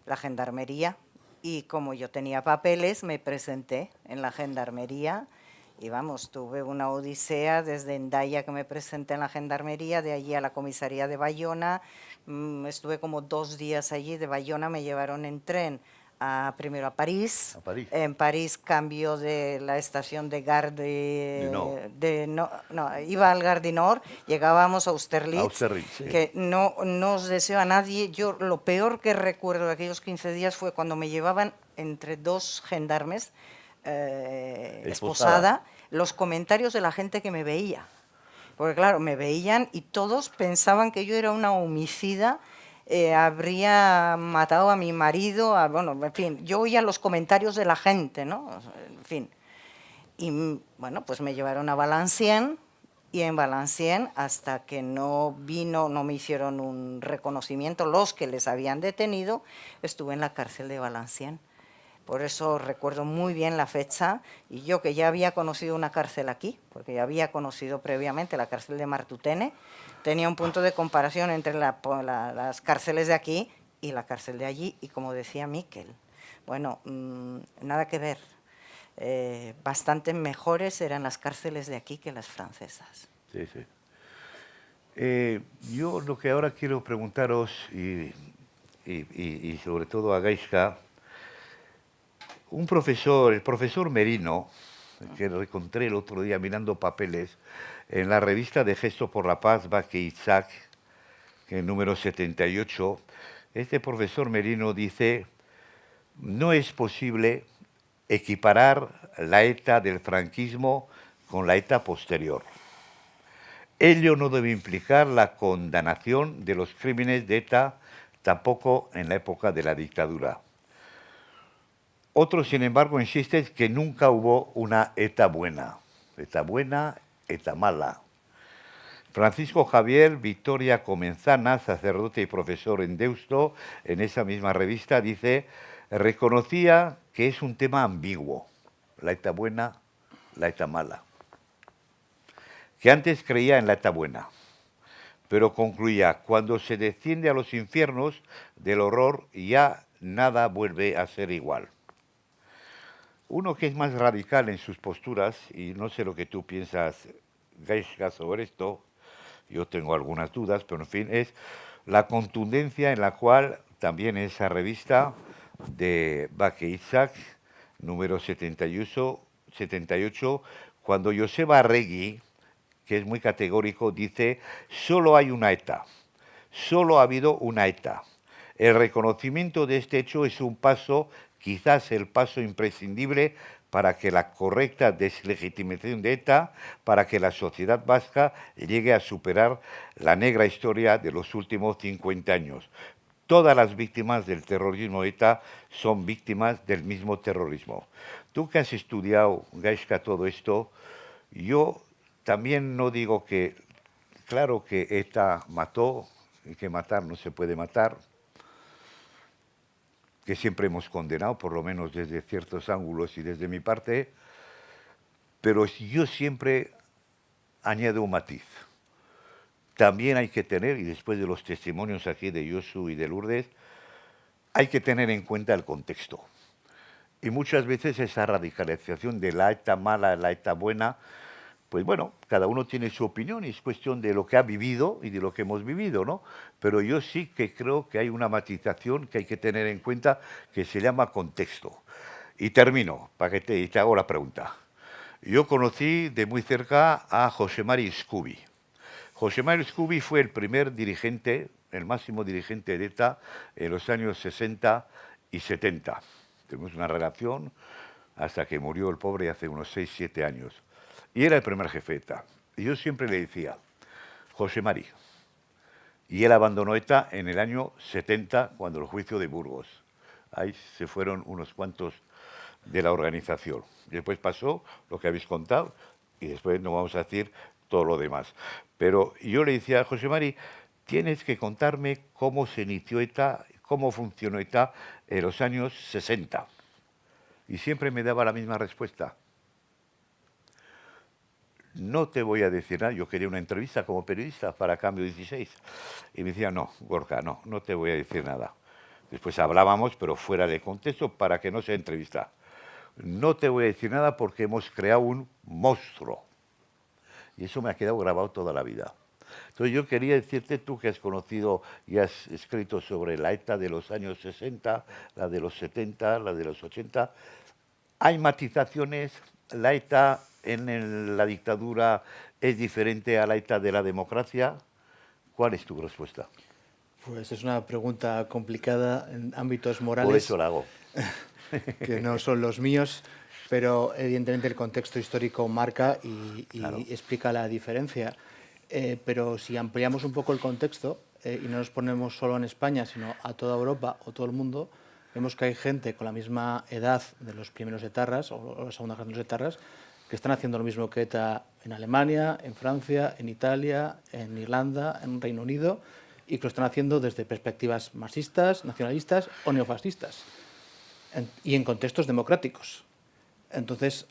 la gendarmería. Y como yo tenía papeles, me presenté en la gendarmería y vamos, tuve una odisea desde Hendaya que me presenté en la gendarmería, de allí a la comisaría de Bayona. Estuve como 2 días allí, de Bayona me llevaron en tren primero a París. En París cambio de la estación de Gare iba al Gare du Nord, llegábamos a Austerlitz, que no os deseo a nadie. Yo lo peor que recuerdo de aquellos 15 días fue cuando me llevaban entre 2 gendarmes, esposada, los comentarios de la gente que me veía. Porque claro, me veían y todos pensaban que yo era una homicida, habría matado a mi marido, bueno, en fin, yo oía los comentarios de la gente, ¿no? En fin. Y bueno, pues me llevaron a Valenciennes, y en Valenciennes, hasta que no me hicieron un reconocimiento los que les habían detenido, estuve en la cárcel de Valenciennes. Por eso recuerdo muy bien la fecha, y yo que ya había conocido una cárcel aquí, porque ya había conocido previamente la cárcel de Martutene, tenía un punto de comparación entre las cárceles de aquí y la cárcel de allí, y como decía Miquel, bueno, nada que ver. Bastante mejores eran las cárceles de aquí que las francesas. Sí, sí. Yo lo que ahora quiero preguntaros, y sobre todo a Gaizka, un profesor, el profesor Merino, que lo encontré el otro día mirando papeles, en la revista de Gesto por la Paz, Baque Isaac, que es número 78, este profesor Merino dice: no es posible equiparar la ETA del franquismo con la ETA posterior. Ello no debe implicar la condenación de los crímenes de ETA, tampoco en la época de la dictadura. Otros, sin embargo, insisten que nunca hubo una ETA buena, ETA mala. Francisco Javier Victoria Comenzana, sacerdote y profesor en Deusto, en esa misma revista, dice: reconocía que es un tema ambiguo, la ETA buena, la ETA mala, que antes creía en la ETA buena, pero concluía: cuando se desciende a los infiernos del horror, ya nada vuelve a ser igual. Uno que es más radical en sus posturas, y no sé lo que tú piensas, Gaizka, sobre esto, yo tengo algunas dudas, pero en fin, es la contundencia en la cual también esa revista de Baque Isaac, número 78, cuando Joseba Arregui, que es muy categórico, dice: solo hay una ETA, solo ha habido una ETA. El reconocimiento de este hecho es un paso, quizás el paso imprescindible para que la correcta deslegitimación de ETA, para que la sociedad vasca llegue a superar la negra historia de los últimos 50 años. Todas las víctimas del terrorismo ETA son víctimas del mismo terrorismo. Tú que has estudiado, Gaizka, todo esto, yo también no digo que, claro que ETA mató, y que matar no se puede matar, que siempre hemos condenado, por lo menos desde ciertos ángulos y desde mi parte, pero yo siempre añado un matiz. También hay que tener, y después de los testimonios aquí de Josu y de Lourdes, hay que tener en cuenta el contexto. Y muchas veces esa radicalización de la ETA mala, la ETA buena, pues bueno, cada uno tiene su opinión y es cuestión de lo que ha vivido y de lo que hemos vivido, ¿no? Pero yo sí que creo que hay una matización que hay que tener en cuenta, que se llama contexto. Y termino, para que te hago la pregunta. Yo conocí de muy cerca a José Mari Scubi. José Mari Scubi fue el primer dirigente, el máximo dirigente de ETA en los años 60 y 70. Tuvimos una relación hasta que murió el pobre hace unos 6, 7 años. Y era el primer jefe de ETA. Y yo siempre le decía: José Mari. Y él abandonó ETA en el año 70, cuando el juicio de Burgos. Ahí se fueron unos cuantos de la organización. Después pasó lo que habéis contado, y después no vamos a decir todo lo demás. Pero yo le decía a José Mari: tienes que contarme cómo se inició ETA, cómo funcionó ETA en los años 60. Y siempre me daba la misma respuesta: no te voy a decir nada. Yo quería una entrevista como periodista para Cambio 16. Y me decía: no, Gorka, no te voy a decir nada. Después hablábamos, pero fuera de contexto, para que no sea entrevista. No te voy a decir nada porque hemos creado un monstruo. Y eso me ha quedado grabado toda la vida. Entonces yo quería decirte, tú que has conocido y has escrito sobre la ETA de los años 60, la de los 70, la de los 80, ¿hay matizaciones? ¿La ETA en la dictadura es diferente a la ETA de la democracia? ¿Cuál es tu respuesta? Pues es una pregunta complicada en ámbitos morales. Por eso la hago. Que no son los míos, pero evidentemente el contexto histórico marca y Claro. explica la diferencia. pero si ampliamos un poco el contexto y no nos ponemos solo en España, sino a toda Europa o todo el mundo, vemos que hay gente con la misma edad de los primeros etarras o la segunda generación de los etarras que están haciendo lo mismo que ETA en Alemania, en Francia, en Italia, en Irlanda, en Reino Unido, y que lo están haciendo desde perspectivas marxistas, nacionalistas o neofascistas, y en contextos democráticos. Entonces,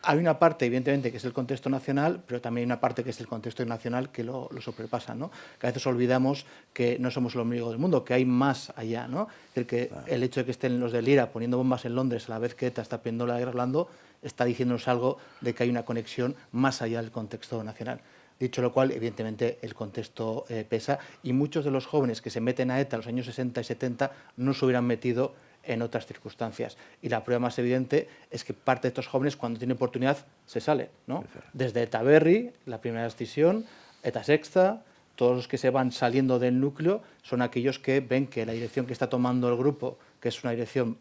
hay una parte, evidentemente, que es el contexto nacional, pero también hay una parte que es el contexto internacional que lo sobrepasa, ¿no? Que a veces olvidamos que no somos el ombligo del mundo, que hay más allá, ¿no? Es decir, que el hecho de que estén los del IRA poniendo bombas en Londres a la vez que ETA está pidiendo la guerra a Orlando está diciéndonos algo de que hay una conexión más allá del contexto nacional. Dicho lo cual, evidentemente, el contexto pesa, y muchos de los jóvenes que se meten a ETA en los años 60 y 70 no se hubieran metido en otras circunstancias. Y la prueba más evidente es que parte de estos jóvenes, cuando tienen oportunidad, se salen, ¿no? Desde ETA Berri, la primera escisión, ETA Sexta, todos los que se van saliendo del núcleo son aquellos que ven que la dirección que está tomando el grupo, que es una dirección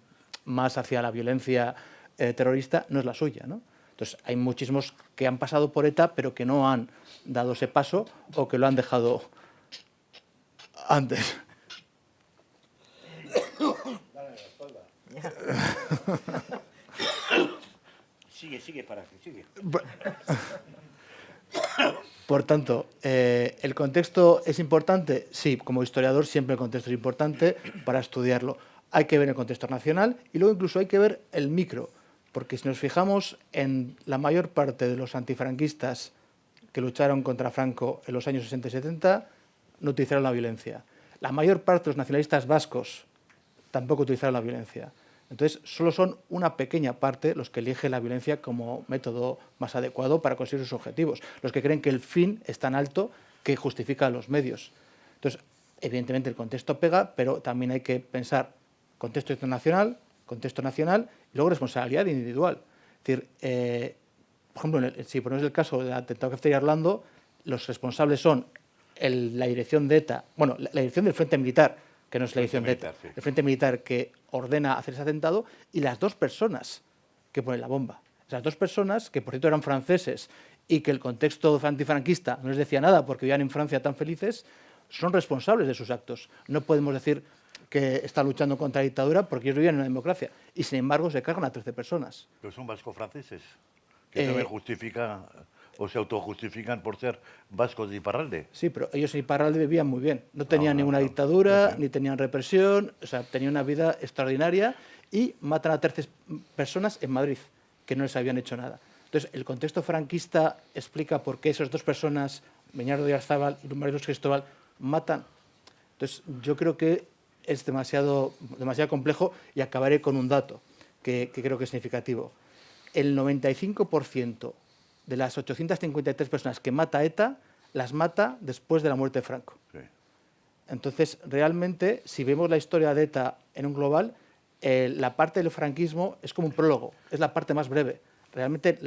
más hacia la violencia terrorista, no es la suya, ¿no? Entonces, hay muchísimos que han pasado por ETA, pero que no han dado ese paso o que lo han dejado antes. Sigue, Paraje, sigue. Por tanto, ¿el contexto es importante? Sí, como historiador siempre el contexto es importante para estudiarlo. Hay que ver el contexto nacional y luego incluso hay que ver el micro, porque si nos fijamos en la mayor parte de los antifranquistas que lucharon contra Franco en los años 60 y 70, no utilizaron la violencia. La mayor parte de los nacionalistas vascos tampoco utilizaron la violencia. Entonces, solo son una pequeña parte los que eligen la violencia como método más adecuado para conseguir sus objetivos, los que creen que el fin es tan alto que justifica los medios. Entonces, evidentemente el contexto pega, pero también hay que pensar contexto internacional, contexto nacional y luego responsabilidad individual. Es decir, por ejemplo, si ponemos el caso del atentado que está Orlando, los responsables son la dirección de ETA, bueno, la dirección del Frente Militar, que no es la dirección de ETA, sí. El Frente Militar que ordena hacer ese atentado, y las dos personas que ponen la bomba. Esas dos personas, que por cierto eran franceses y que el contexto antifranquista no les decía nada porque vivían en Francia tan felices, son responsables de sus actos. No podemos decir que están luchando contra la dictadura porque ellos vivían en una democracia y, sin embargo, se cargan a 13 personas. Pero son vasco-franceses, que también justifican o se autojustifican por ser vascos de Iparralde. Sí, pero ellos en Iparralde vivían muy bien. No tenían ninguna dictadura, ni tenían represión, o sea, tenían una vida extraordinaria, y matan a 13 personas en Madrid, que no les habían hecho nada. Entonces, el contexto franquista explica por qué esas dos personas, Beñardo de Arzábal y María Cristóbal, matan. Entonces, yo creo que es demasiado complejo, y acabaré con un dato que creo que es significativo. El 95% de las 853 personas que mata ETA, las mata después de la muerte de Franco. Sí. Entonces, realmente, si vemos la historia de ETA en un global, la parte del franquismo es como un prólogo, es la parte más breve. Realmente,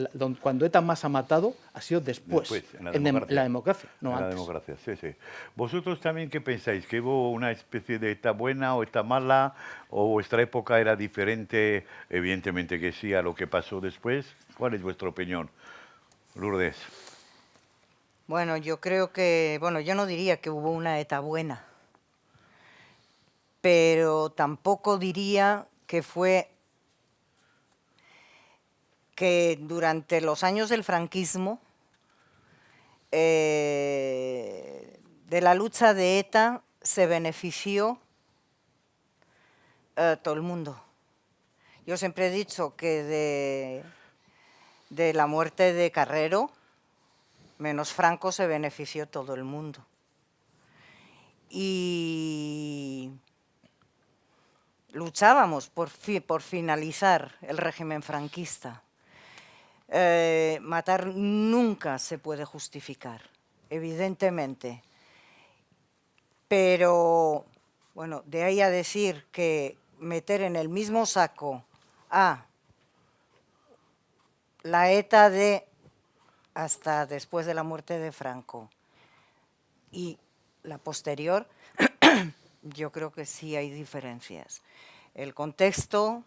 cuando ETA más ha matado, ha sido después en la democracia, no antes. En la democracia, sí, sí. ¿Vosotros también qué pensáis? ¿Que hubo una especie de ETA buena o ETA mala? ¿O vuestra época era diferente? Evidentemente que sí, a lo que pasó después. ¿Cuál es vuestra opinión? Lourdes. Bueno, yo creo que, yo no diría que hubo una ETA buena, pero tampoco diría que fue que durante los años del franquismo, de la lucha de ETA se benefició todo el mundo. Yo siempre he dicho que de la muerte de Carrero, menos Franco, se benefició todo el mundo. Y luchábamos por finalizar el régimen franquista. Matar nunca se puede justificar, evidentemente. Pero, bueno, de ahí a decir que meter en el mismo saco a la ETA de hasta después de la muerte de Franco y la posterior, yo creo que sí hay diferencias. El contexto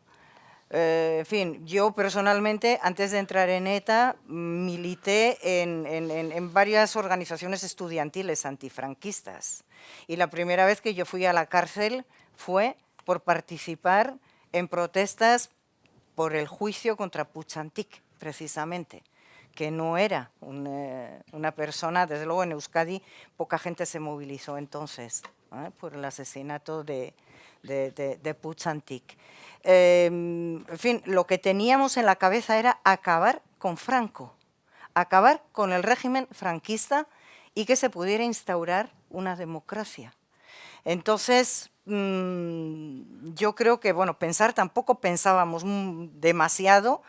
En fin, yo personalmente, antes de entrar en ETA, milité en varias organizaciones estudiantiles antifranquistas. Y la primera vez que yo fui a la cárcel fue por participar en protestas por el juicio contra Puig Antich, precisamente, que no era una persona, desde luego en Euskadi poca gente se movilizó entonces por el asesinato de Puig Antich. En fin, lo que teníamos en la cabeza era acabar con Franco, acabar con el régimen franquista y que se pudiera instaurar una democracia. Entonces, yo creo que, bueno, tampoco pensábamos demasiado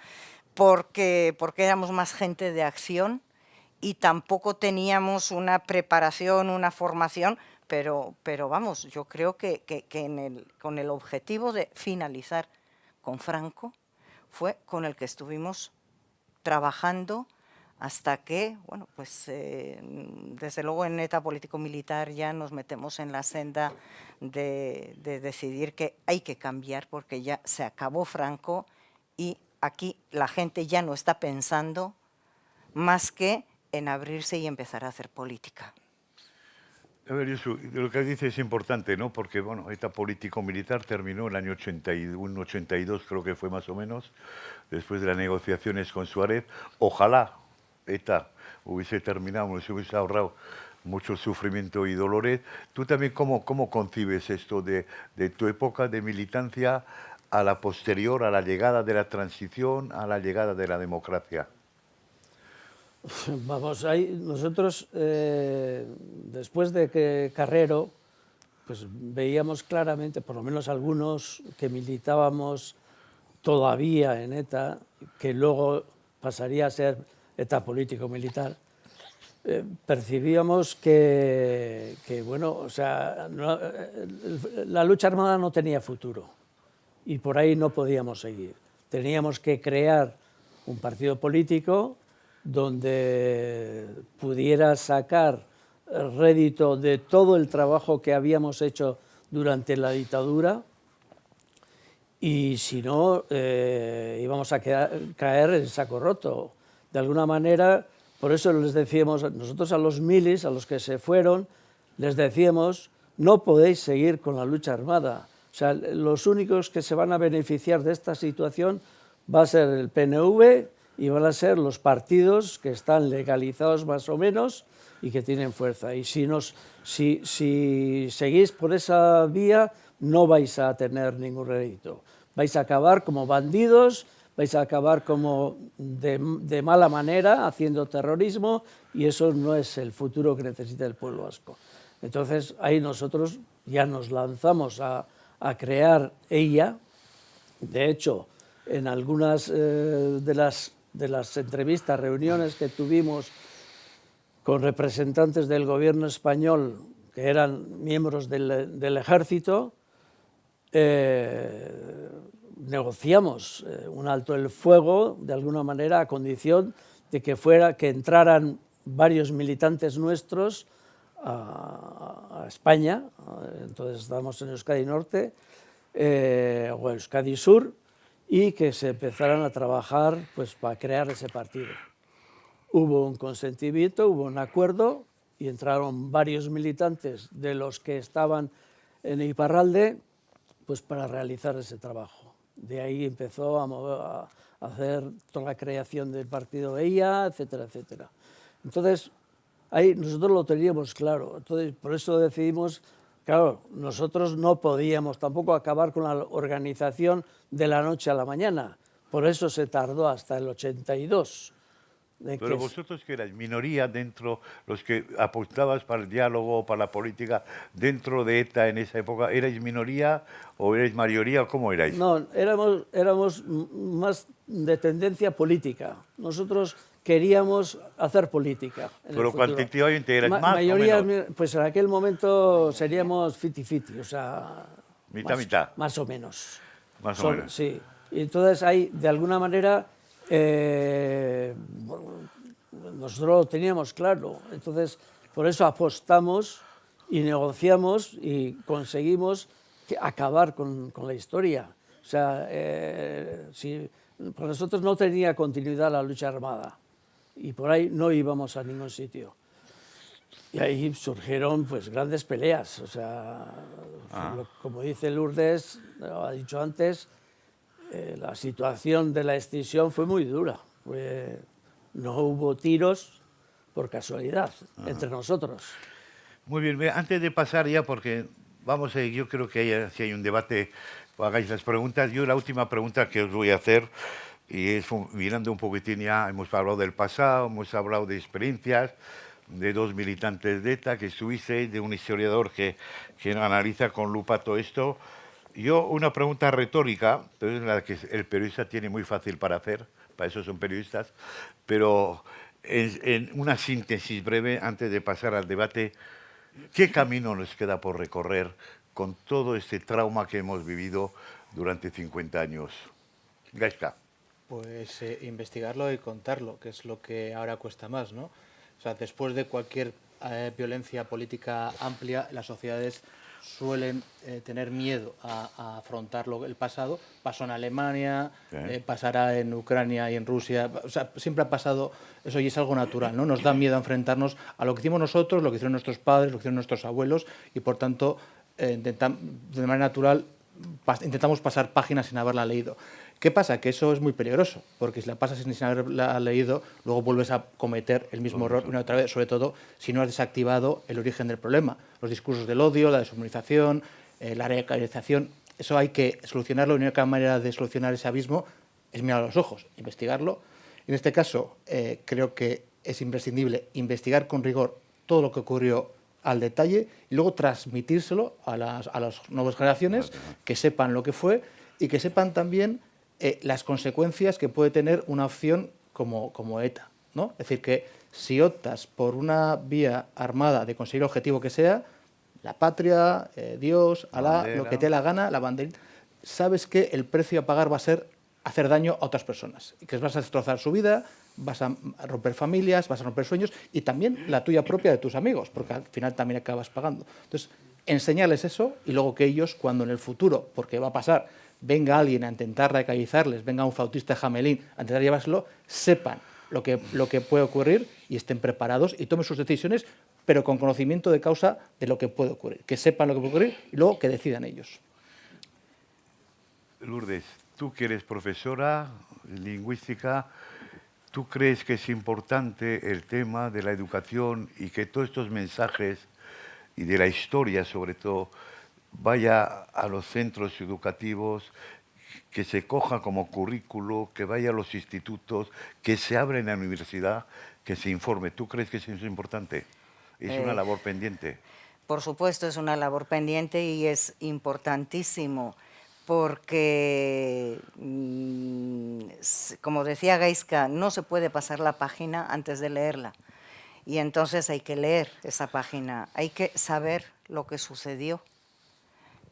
porque éramos más gente de acción y tampoco teníamos una preparación, una formación, pero vamos, yo creo que con el objetivo de finalizar con Franco fue con el que estuvimos trabajando hasta que, bueno, pues desde luego en ETA político-militar ya nos metemos en la senda de decidir que hay que cambiar porque ya se acabó Franco y aquí la gente ya no está pensando más que en abrirse y empezar a hacer política. A ver, Josu, lo que dice es importante, ¿no? Porque, bueno, ETA político-militar terminó en el año 81, 82, creo que fue más o menos, después de las negociaciones con Suárez. Ojalá ETA hubiese terminado, nos hubiese ahorrado mucho sufrimiento y dolores. ¿Tú también cómo concibes esto de tu época de militancia a la posterior, a la llegada de la transición, a la llegada de la democracia? Vamos, nosotros, después de que Carrero, pues veíamos claramente, por lo menos algunos que militábamos todavía en ETA, que luego pasaría a ser ETA político-militar, percibíamos que bueno, o sea, la lucha armada no tenía futuro y por ahí no podíamos seguir. Teníamos que crear un partido político donde pudiera sacar rédito de todo el trabajo que habíamos hecho durante la dictadura y si no íbamos a caer en saco roto. De alguna manera, por eso les decíamos, nosotros a los milis, a los que se fueron, les decíamos, no podéis seguir con la lucha armada. O sea, los únicos que se van a beneficiar de esta situación va a ser el PNV y van a ser los partidos que están legalizados más o menos y que tienen fuerza. Y si seguís por esa vía, no vais a tener ningún rédito. Vais a acabar como bandidos, vais a acabar como de mala manera, haciendo terrorismo, y eso no es el futuro que necesita el pueblo vasco. Entonces, ahí nosotros ya nos lanzamos a crear EIA. De hecho, en algunas de las entrevistas, reuniones que tuvimos con representantes del gobierno español que eran miembros del ejército, negociamos un alto el fuego de alguna manera a condición de que entraran varios militantes nuestros a España. Entonces estábamos en Euskadi Norte o Euskadi Sur, y que se empezaran a trabajar pues, para crear ese partido. Hubo un consentimiento, hubo un acuerdo y entraron varios militantes de los que estaban en Iparralde pues, para realizar ese trabajo. De ahí empezó a hacer toda la creación del partido EIA, etcétera, etcétera. Entonces, ahí nosotros lo teníamos claro. Entonces, por eso decidimos, claro, nosotros no podíamos tampoco acabar con la organización de la noche a la mañana. Por eso se tardó hasta el 82. Pero vosotros que erais minoría dentro, los que apostabas para el diálogo, para la política, dentro de ETA en esa época, ¿erais minoría o erais mayoría o cómo erais? No, éramos más de tendencia política. Nosotros queríamos hacer política. Pero cuantitativamente erais más mayoría, o menos. Pues en aquel momento seríamos 50-50, o sea... Mitad. Más o menos. Más o menos. Sí. Y entonces ahí, de alguna manera, nosotros lo teníamos claro. Entonces, por eso apostamos y negociamos y conseguimos acabar con la historia. O O sea, para nosotros no tenía continuidad la lucha armada y por ahí no íbamos a ningún sitio. Y ahí surgieron pues grandes peleas. O sea, como dice Lourdes, ha dicho antes, la situación de la extinción fue muy dura. No hubo tiros por casualidad entre nosotros. Muy bien, antes de pasar ya, porque vamos a ir, yo creo que si hay un debate, hagáis las preguntas. Yo la última pregunta que os voy a hacer, y es mirando un poquitín ya, hemos hablado del pasado, hemos hablado de experiencias, de dos militantes de ETA que estuvisteis, de un historiador que analiza con lupa todo esto. Yo una pregunta retórica, pero es la que el periodista tiene muy fácil para hacer, para eso son periodistas, pero en una síntesis breve, antes de pasar al debate, ¿qué camino nos queda por recorrer con todo este trauma que hemos vivido durante 50 años? Gaizka. Pues investigarlo y contarlo, que es lo que ahora cuesta más, ¿no? O sea, después de cualquier violencia política amplia, las sociedades suelen tener miedo a afrontar el pasado. Pasó en Alemania, pasará en Ucrania y en Rusia. O sea, siempre ha pasado eso y es algo natural, ¿no? Nos da miedo enfrentarnos a lo que hicimos nosotros, lo que hicieron nuestros padres, lo que hicieron nuestros abuelos y, por tanto, de manera natural intentamos pasar páginas sin haberla leído. ¿Qué pasa? Que eso es muy peligroso, porque si la pasas sin haberla leído, luego vuelves a cometer el mismo error una y otra vez, sobre todo si no has desactivado el origen del problema. Los discursos del odio, la deshumanización, la radicalización, eso hay que solucionarlo. La única manera de solucionar ese abismo es mirar a los ojos, investigarlo. En este caso, creo que es imprescindible investigar con rigor todo lo que ocurrió al detalle y luego transmitírselo a las nuevas generaciones, que sepan lo que fue y que sepan también las consecuencias que puede tener una opción como ETA, ¿no? Es decir, que si optas por una vía armada de conseguir el objetivo que sea, la patria, Dios, Alá, lo que te dé la gana, la banderita, sabes que el precio a pagar va a ser hacer daño a otras personas y que vas a destrozar su vida, vas a romper familias, vas a romper sueños y también la tuya propia de tus amigos, porque al final también acabas pagando. Entonces, enseñarles eso y luego que ellos, cuando en el futuro, porque va a pasar, venga alguien a intentar radicalizarles, venga un flautista jamelín a intentar llevárselo, sepan lo que puede ocurrir y estén preparados y tomen sus decisiones, pero con conocimiento de causa de lo que puede ocurrir, que sepan lo que puede ocurrir y luego que decidan ellos. Lourdes, tú que eres profesora de lingüística, ¿tú crees que es importante el tema de la educación y que todos estos mensajes y de la historia, sobre todo, vaya a los centros educativos, que se coja como currículo, que vaya a los institutos, que se abra en la universidad, que se informe? ¿Tú crees que eso es importante? ¿Es una labor pendiente? Por supuesto, es una labor pendiente y es importantísimo porque, como decía Gaizka, no se puede pasar la página antes de leerla. Y entonces hay que leer esa página, hay que saber lo que sucedió,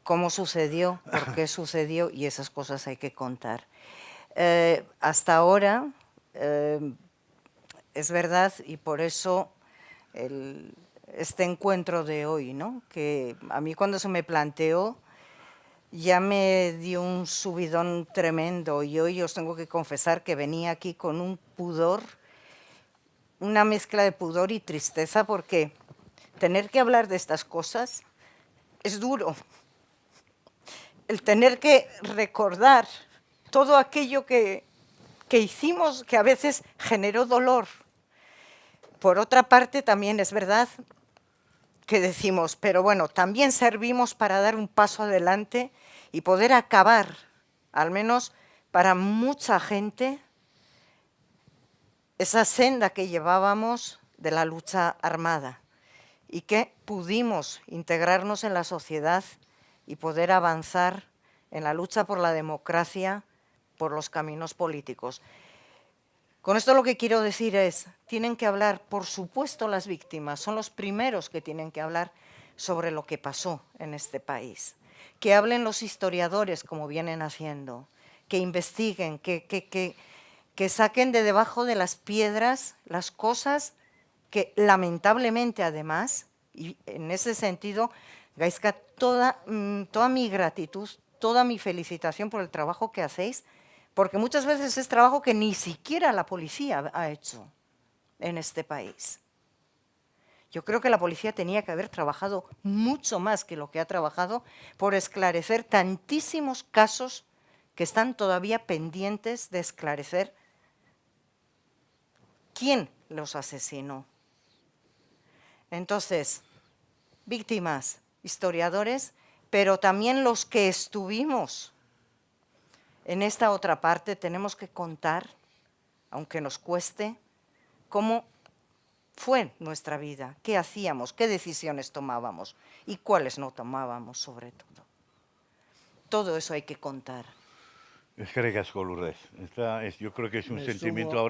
cómo sucedió, por qué sucedió, y esas cosas hay que contar. Hasta ahora, es verdad, y por eso este encuentro de hoy, ¿no? Que a mí cuando se me planteó ya me dio un subidón tremendo y hoy os tengo que confesar que venía aquí con un pudor, una mezcla de pudor y tristeza, porque tener que hablar de estas cosas es duro. El tener que recordar todo aquello que hicimos, que a veces generó dolor. Por otra parte, también es verdad que decimos, pero bueno, también servimos para dar un paso adelante y poder acabar, al menos para mucha gente, esa senda que llevábamos de la lucha armada y que pudimos integrarnos en la sociedad y poder avanzar en la lucha por la democracia, por los caminos políticos. Con esto lo que quiero decir es, tienen que hablar, por supuesto, las víctimas, son los primeros que tienen que hablar sobre lo que pasó en este país. Que hablen los historiadores, como vienen haciendo, que investiguen, que saquen de debajo de las piedras las cosas que lamentablemente además, y en ese sentido, Gaizka, toda mi gratitud, toda mi felicitación por el trabajo que hacéis, porque muchas veces es trabajo que ni siquiera la policía ha hecho en este país. Yo creo que la policía tenía que haber trabajado mucho más que lo que ha trabajado por esclarecer tantísimos casos que están todavía pendientes de esclarecer quién los asesinó. Entonces, víctimas, historiadores, pero también los que estuvimos en esta otra parte tenemos que contar, aunque nos cueste, cómo fue nuestra vida, qué hacíamos, qué decisiones tomábamos y cuáles no tomábamos, sobre todo. Todo eso hay que contar. Eskerrik asko, Lourdes. Yo creo que es un sentimiento,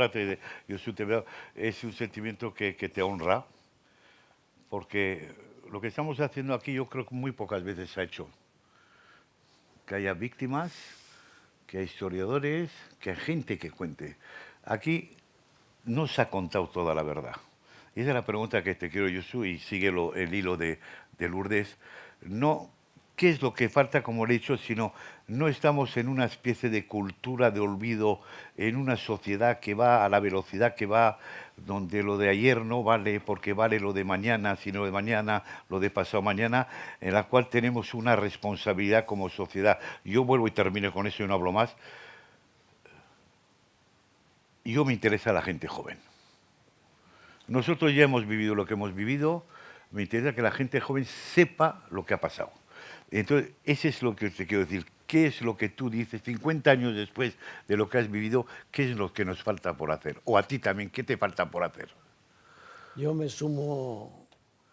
es un sentimiento que te honra, porque lo que estamos haciendo aquí yo creo que muy pocas veces se ha hecho. Que haya víctimas, que haya historiadores, que haya gente que cuente. Aquí no se ha contado toda la verdad. Y esa es la pregunta que te quiero, Josu, y sigue el hilo de Lourdes. No, ¿qué es lo que falta, como le he dicho? Sino, no estamos en una especie de cultura de olvido, en una sociedad que va a la velocidad que va, donde lo de ayer no vale porque vale lo de mañana, sino de mañana, lo de pasado mañana, en la cual tenemos una responsabilidad como sociedad. Yo vuelvo y termino con eso y no hablo más. Yo me interesa la gente joven. Nosotros ya hemos vivido lo que hemos vivido, me interesa que la gente joven sepa lo que ha pasado. Entonces, ese es lo que te quiero decir. ¿Qué es lo que tú dices 50 años después de lo que has vivido? ¿Qué es lo que nos falta por hacer? O a ti también, ¿qué te falta por hacer? Yo me sumo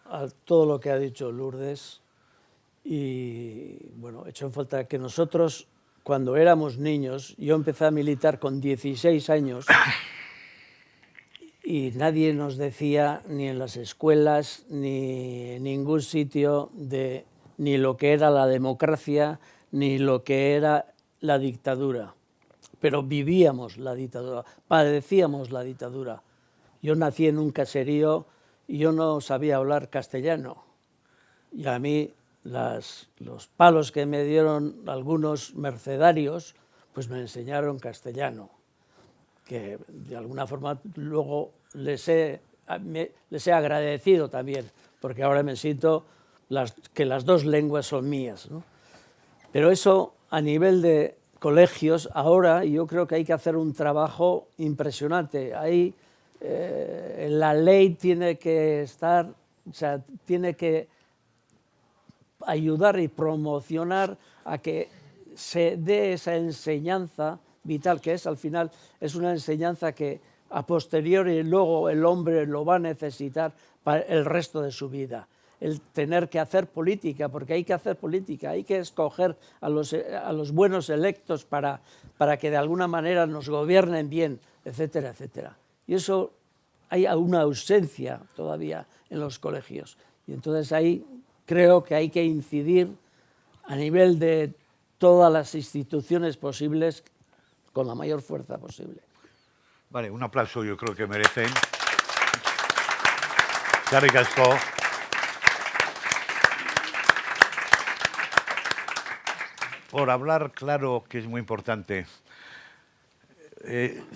a todo lo que ha dicho Lourdes y, bueno, he hecho en falta que nosotros, cuando éramos niños, yo empecé a militar con 16 años y nadie nos decía, ni en las escuelas, ni en ningún sitio, ni lo que era la democracia, ni lo que era la dictadura. Pero vivíamos la dictadura, padecíamos la dictadura. Yo nací en un caserío y yo no sabía hablar castellano. Y a mí los palos que me dieron algunos mercenarios, pues me enseñaron castellano, que de alguna forma luego les he agradecido también, porque ahora me siento que las dos lenguas son mías, ¿no? Pero eso a nivel de colegios, ahora yo creo que hay que hacer un trabajo impresionante. Ahí la ley tiene que estar, o sea, tiene que ayudar y promocionar a que se dé esa enseñanza vital, que es al final es una enseñanza que a posteriori luego el hombre lo va a necesitar para el resto de su vida. El tener que hacer política, porque hay que hacer política, hay que escoger a los buenos electos para que de alguna manera nos gobiernen bien, etcétera, etcétera. Y eso hay una ausencia todavía en los colegios. Y entonces ahí creo que hay que incidir a nivel de todas las instituciones posibles con la mayor fuerza posible. Vale, un aplauso yo creo que merecen. Eskerrik asko. Por hablar claro, que es muy importante.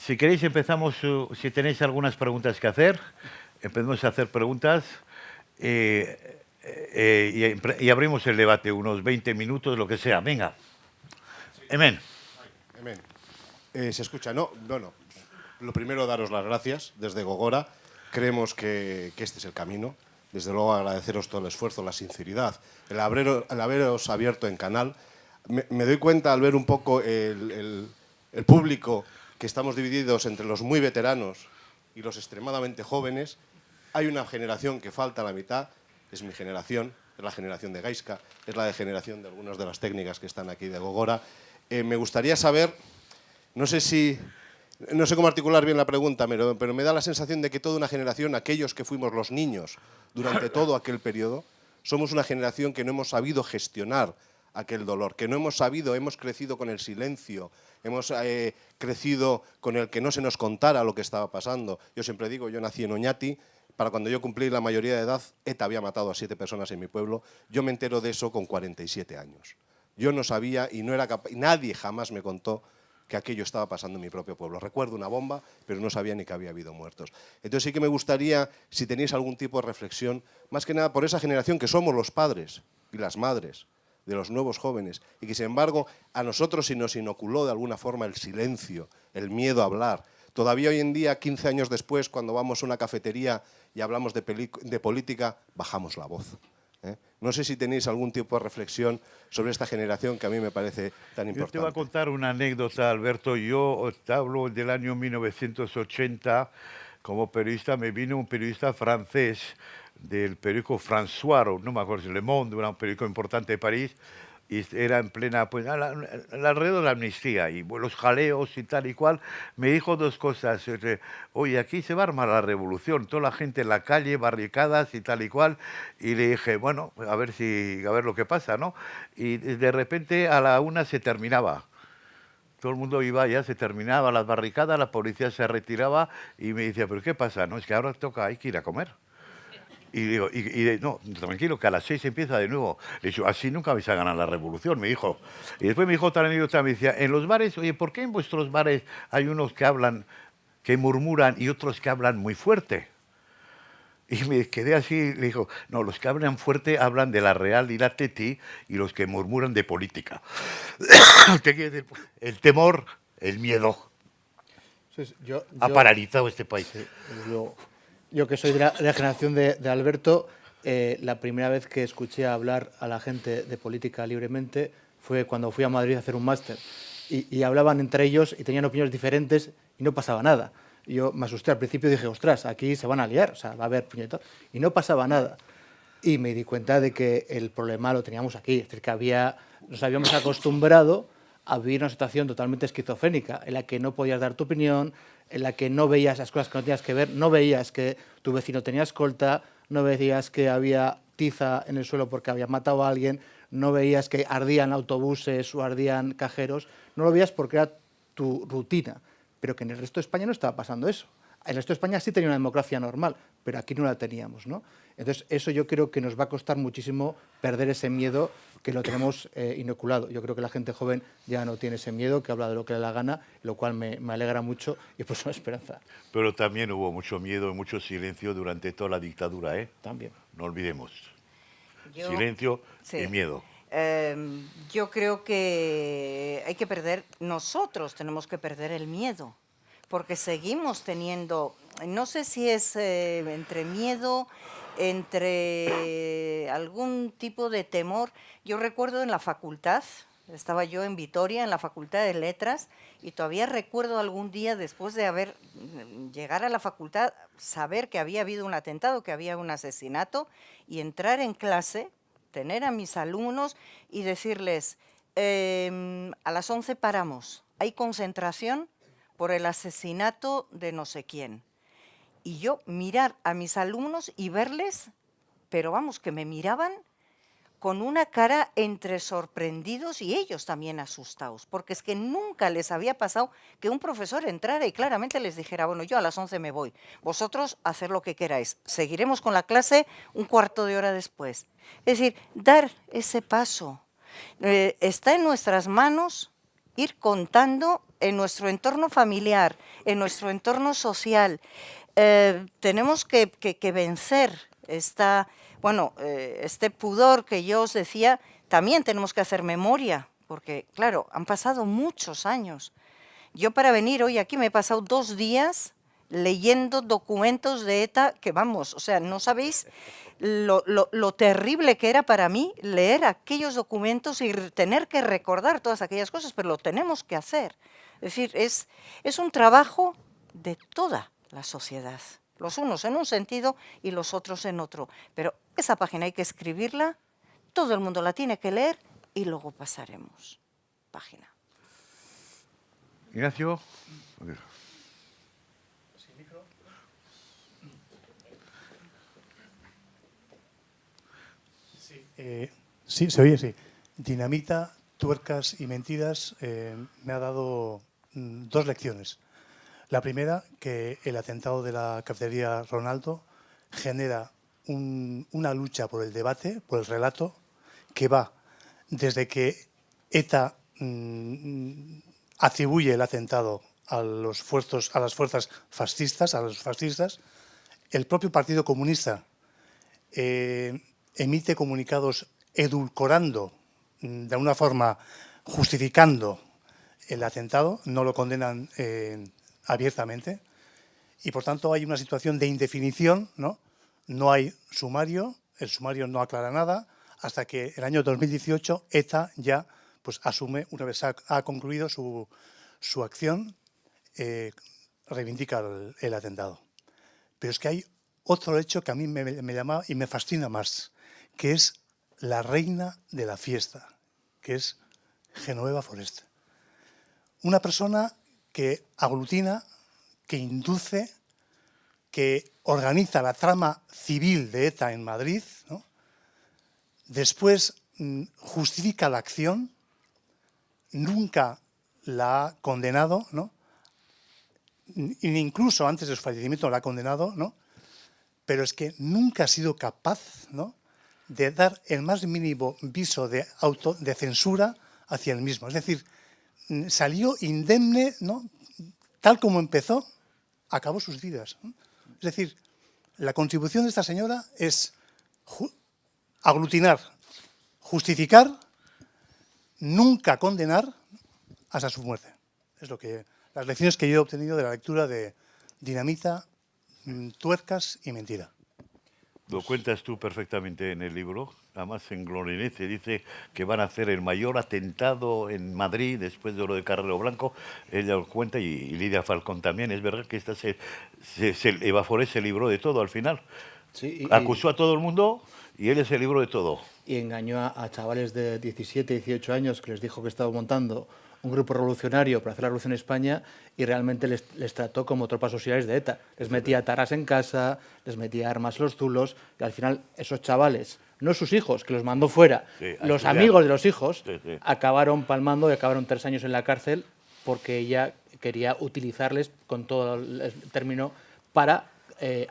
Si queréis empezamos, si tenéis algunas preguntas que hacer, empezamos a hacer preguntas y abrimos el debate, unos 20 minutos, lo que sea. Venga. Amén. Amén. ¿Se escucha? No, bueno, lo primero daros las gracias desde Gogora. Creemos que este es el camino. Desde luego agradeceros todo el esfuerzo, la sinceridad, el haberos abierto en canal. Me doy cuenta al ver un poco el público que estamos divididos entre los muy veteranos y los extremadamente jóvenes. Hay una generación que falta a la mitad, es mi generación, es la generación de Gaizka, es la generación de algunas de las técnicas que están aquí de Gogora. Me gustaría saber, no sé cómo articular bien la pregunta, pero me da la sensación de que toda una generación, aquellos que fuimos los niños durante todo aquel periodo, somos una generación que no hemos sabido gestionar aquel dolor, que no hemos sabido, hemos crecido con el silencio, hemos crecido con el que no se nos contara lo que estaba pasando. Yo siempre digo, yo nací en Oñati, para cuando yo cumplí la mayoría de edad, ETA había matado a 7 personas en mi pueblo, yo me entero de eso con 47 años. Yo no sabía y no era capaz, nadie jamás me contó que aquello estaba pasando en mi propio pueblo. Recuerdo una bomba, pero no sabía ni que había habido muertos. Entonces sí que me gustaría, si tenéis algún tipo de reflexión, más que nada por esa generación que somos los padres y las madres de los nuevos jóvenes, y que sin embargo a nosotros se nos inoculó de alguna forma el silencio, el miedo a hablar. Todavía hoy en día, 15 años después, cuando vamos a una cafetería y hablamos de política, bajamos la voz. No sé si tenéis algún tipo de reflexión sobre esta generación que a mí me parece tan importante. Yo te voy a contar una anécdota, Alberto. Yo te hablo del año 1980. Como periodista me vino un periodista francés del periódico François, no me acuerdo si Le Monde, era un periódico importante de París, y era en plena, pues, alrededor de la amnistía y los jaleos y tal y cual. Me dijo dos cosas: oye, aquí se va a armar la revolución, toda la gente en la calle, barricadas y tal y cual. Y le dije, bueno, a ver lo que pasa, ¿no? Y de repente a la 1 se terminaba. Todo el mundo iba, ya se terminaba las barricadas, la policía se retiraba y me decía, ¿pero qué pasa? No, es que ahora hay que ir a comer. Y digo, no, tranquilo, que a las 6 empieza de nuevo. Le digo, así nunca vais a ganar la revolución, me dijo. Y después me dijo otra anécdota, me decía, en los bares, oye, ¿por qué en vuestros bares hay unos que hablan, que murmuran y otros que hablan muy fuerte? Y me quedé así, le dijo, no, los que hablan fuerte hablan de la Real y la Teti, y los que murmuran de política. ¿Qué quiere decir? El temor, el miedo. Ha paralizado este país. Sí, yo que soy de la generación de Alberto, la primera vez que escuché hablar a la gente de política libremente fue cuando fui a Madrid a hacer un máster. Y hablaban entre ellos y tenían opiniones diferentes y no pasaba nada. Yo me asusté al principio y dije, ostras, aquí se van a liar, o sea, va a haber puñetazos. Y no pasaba nada. Y me di cuenta de que el problema lo teníamos aquí, es decir, que nos habíamos acostumbrado a vivir una situación totalmente esquizofrénica, en la que no podías dar tu opinión, en la que no veías las cosas que no tenías que ver, no veías que tu vecino tenía escolta, no veías que había tiza en el suelo porque habían matado a alguien, no veías que ardían autobuses o ardían cajeros, no lo veías porque era tu rutina, pero que en el resto de España no estaba pasando eso. En el resto de España sí tenía una democracia normal, pero aquí no la teníamos, ¿no? Entonces, eso yo creo que nos va a costar muchísimo perder ese miedo que lo tenemos inoculado. Yo creo que la gente joven ya no tiene ese miedo, que habla de lo que le da la gana, lo cual me alegra mucho y por eso una esperanza. Pero también hubo mucho miedo y mucho silencio durante toda la dictadura, ¿eh? También. No olvidemos. Silencio y miedo. Yo creo que nosotros tenemos que perder el miedo, porque seguimos teniendo, no sé si es entre miedo, entre algún tipo de temor. Yo recuerdo en la facultad, estaba yo en Vitoria, en la Facultad de Letras, y todavía recuerdo algún día después de llegar a la facultad, saber que había habido un atentado, que había un asesinato, y entrar en clase, tener a mis alumnos y decirles, a las 11 paramos, hay concentración por el asesinato de no sé quién. Y yo mirar a mis alumnos y verles, pero vamos, que me miraban con una cara entre sorprendidos y ellos también asustados, porque es que nunca les había pasado que un profesor entrara y claramente les dijera, bueno, yo a las 11 me voy, vosotros hacer lo que queráis, seguiremos con la clase un cuarto de hora después. Es decir, dar ese paso. Está en nuestras manos ir contando en nuestro entorno familiar, en nuestro entorno social. Tenemos que vencer este pudor que yo os decía. También tenemos que hacer memoria, porque claro, han pasado muchos años. Yo para venir hoy aquí me he pasado 2 días leyendo documentos de ETA que vamos, o sea, no sabéis lo terrible que era para mí leer aquellos documentos y tener que recordar todas aquellas cosas, pero lo tenemos que hacer. Es decir, es un trabajo de toda la sociedad, los unos en un sentido y los otros en otro, pero esa página hay que escribirla, todo el mundo la tiene que leer y luego pasaremos página. Ignacio. Sí, se oye, sí. Dinamita, tuercas y mentiras me ha dado 2 lecciones. La primera, que el atentado de la cafetería Ronaldo genera una lucha por el debate, por el relato, que va desde que ETA atribuye el atentado a las fuerzas fascistas, a los fascistas. El propio Partido Comunista emite comunicados edulcorando, de alguna forma justificando el atentado, no lo condenan abiertamente, y por tanto hay una situación de indefinición, ¿no? No hay sumario, el sumario no aclara nada, hasta que el año 2018 ETA ya pues, asume, una vez ha concluido su acción, reivindica el atentado. Pero es que hay otro hecho que a mí me llama y me fascina más, que es la reina de la fiesta, que es Genoveva Forest. Una persona que aglutina, que induce, que organiza la trama civil de ETA en Madrid, ¿no? Después justifica la acción, nunca la ha condenado, ¿no? Incluso antes de su fallecimiento la ha condenado, ¿no? Pero es que nunca ha sido capaz, ¿no?, de dar el más mínimo viso de censura hacia el mismo. Es decir, salió indemne, ¿no?, tal como empezó, acabó sus vidas, ¿no? Es decir, la contribución de esta señora es aglutinar, justificar, nunca condenar hasta su muerte. Es las lecciones que yo he obtenido de la lectura de Dinamita, Tuercas y Mentira. Lo cuentas tú perfectamente en el libro, además en Glorinete dice que van a hacer el mayor atentado en Madrid después de lo de Carrero Blanco. Ella lo cuenta y Lidia Falcón también. Es verdad que Eva Forés se libró de todo al final. Sí, acusó a todo el mundo y él se libró de todo. Y engañó a chavales de 17, 18 años que les dijo que estaba montando un grupo revolucionario para hacer la revolución en España y realmente les trató como tropas auxiliares de ETA. Les metía taras en casa, les metía armas los zulos y al final esos chavales, no sus hijos, que los mandó fuera, los amigos de los hijos, acabaron palmando y acabaron 3 años en la cárcel porque ella quería utilizarles con todo el término para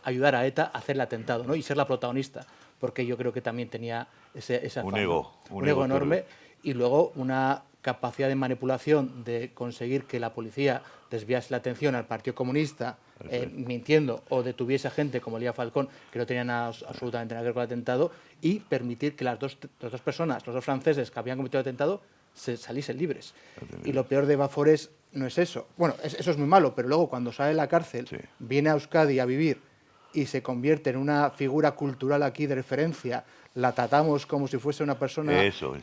ayudar a ETA a hacer el atentado, ¿no?, y ser la protagonista, porque yo creo que también tenía ese un ego enorme y luego una capacidad de manipulación de conseguir que la policía desviase la atención al Partido Comunista mintiendo o detuviese a gente como Lidia Falcón que no tenían absolutamente nada que ver con el atentado y permitir que las dos personas, los 2 franceses que habían cometido el atentado, saliesen libres. Y lo peor de Eva Forés no es eso. Bueno, eso es muy malo, pero luego cuando sale de la cárcel, viene a Euskadi a vivir y se convierte en una figura cultural aquí de referencia, la tratamos como si fuese una persona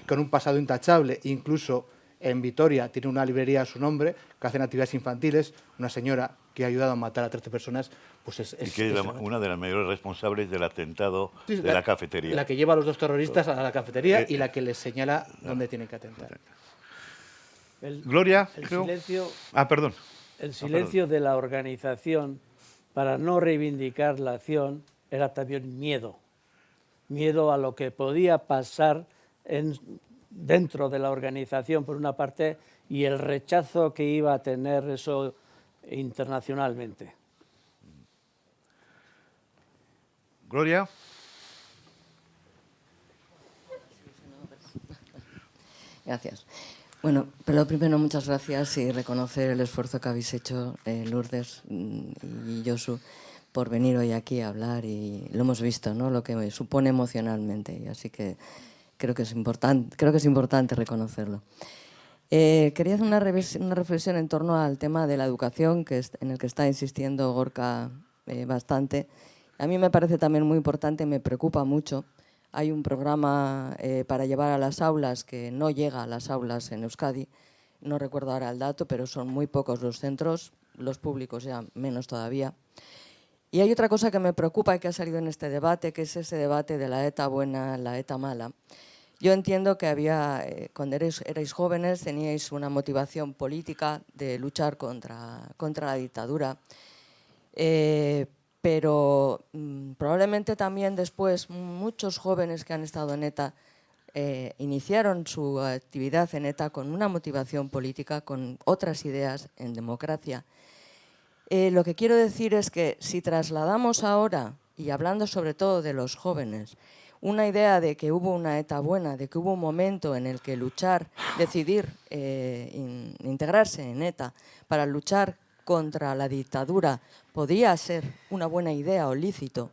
con un pasado intachable, incluso en Vitoria tiene una librería a su nombre, que hacen actividades infantiles, una señora que ha ayudado a matar a 13 personas, pues y que es una de las mayores responsables del atentado de la cafetería. La que lleva a los 2 terroristas a la cafetería y la que les señala dónde tienen que atentar. Gloria, el silencio, perdón. El silencio de la organización para no reivindicar la acción era también miedo. Miedo a lo que podía pasar dentro de la organización, por una parte, y el rechazo que iba a tener eso internacionalmente. Gloria. Gracias. Bueno, pero primero muchas gracias y reconocer el esfuerzo que habéis hecho Lourdes y Josu por venir hoy aquí a hablar, y lo hemos visto, ¿no?, lo que supone emocionalmente, y así que creo que es importante reconocerlo. Quería hacer una reflexión en torno al tema de la educación, en el que está insistiendo Gorka bastante. A mí me parece también muy importante, me preocupa mucho. Hay un programa para llevar a las aulas que no llega a las aulas en Euskadi. No recuerdo ahora el dato, pero son muy pocos los centros, los públicos ya menos todavía. Y hay otra cosa que me preocupa y que ha salido en este debate, que es ese debate de la ETA buena, la ETA mala. Yo entiendo que cuando erais jóvenes teníais una motivación política de luchar contra la dictadura, pero probablemente también después muchos jóvenes que han estado en ETA iniciaron su actividad en ETA con una motivación política, con otras ideas en democracia. Lo que quiero decir es que si trasladamos ahora, y hablando sobre todo de los jóvenes, una idea de que hubo una ETA buena, de que hubo un momento en el que luchar, decidir integrarse en ETA para luchar contra la dictadura podría ser una buena idea o lícito,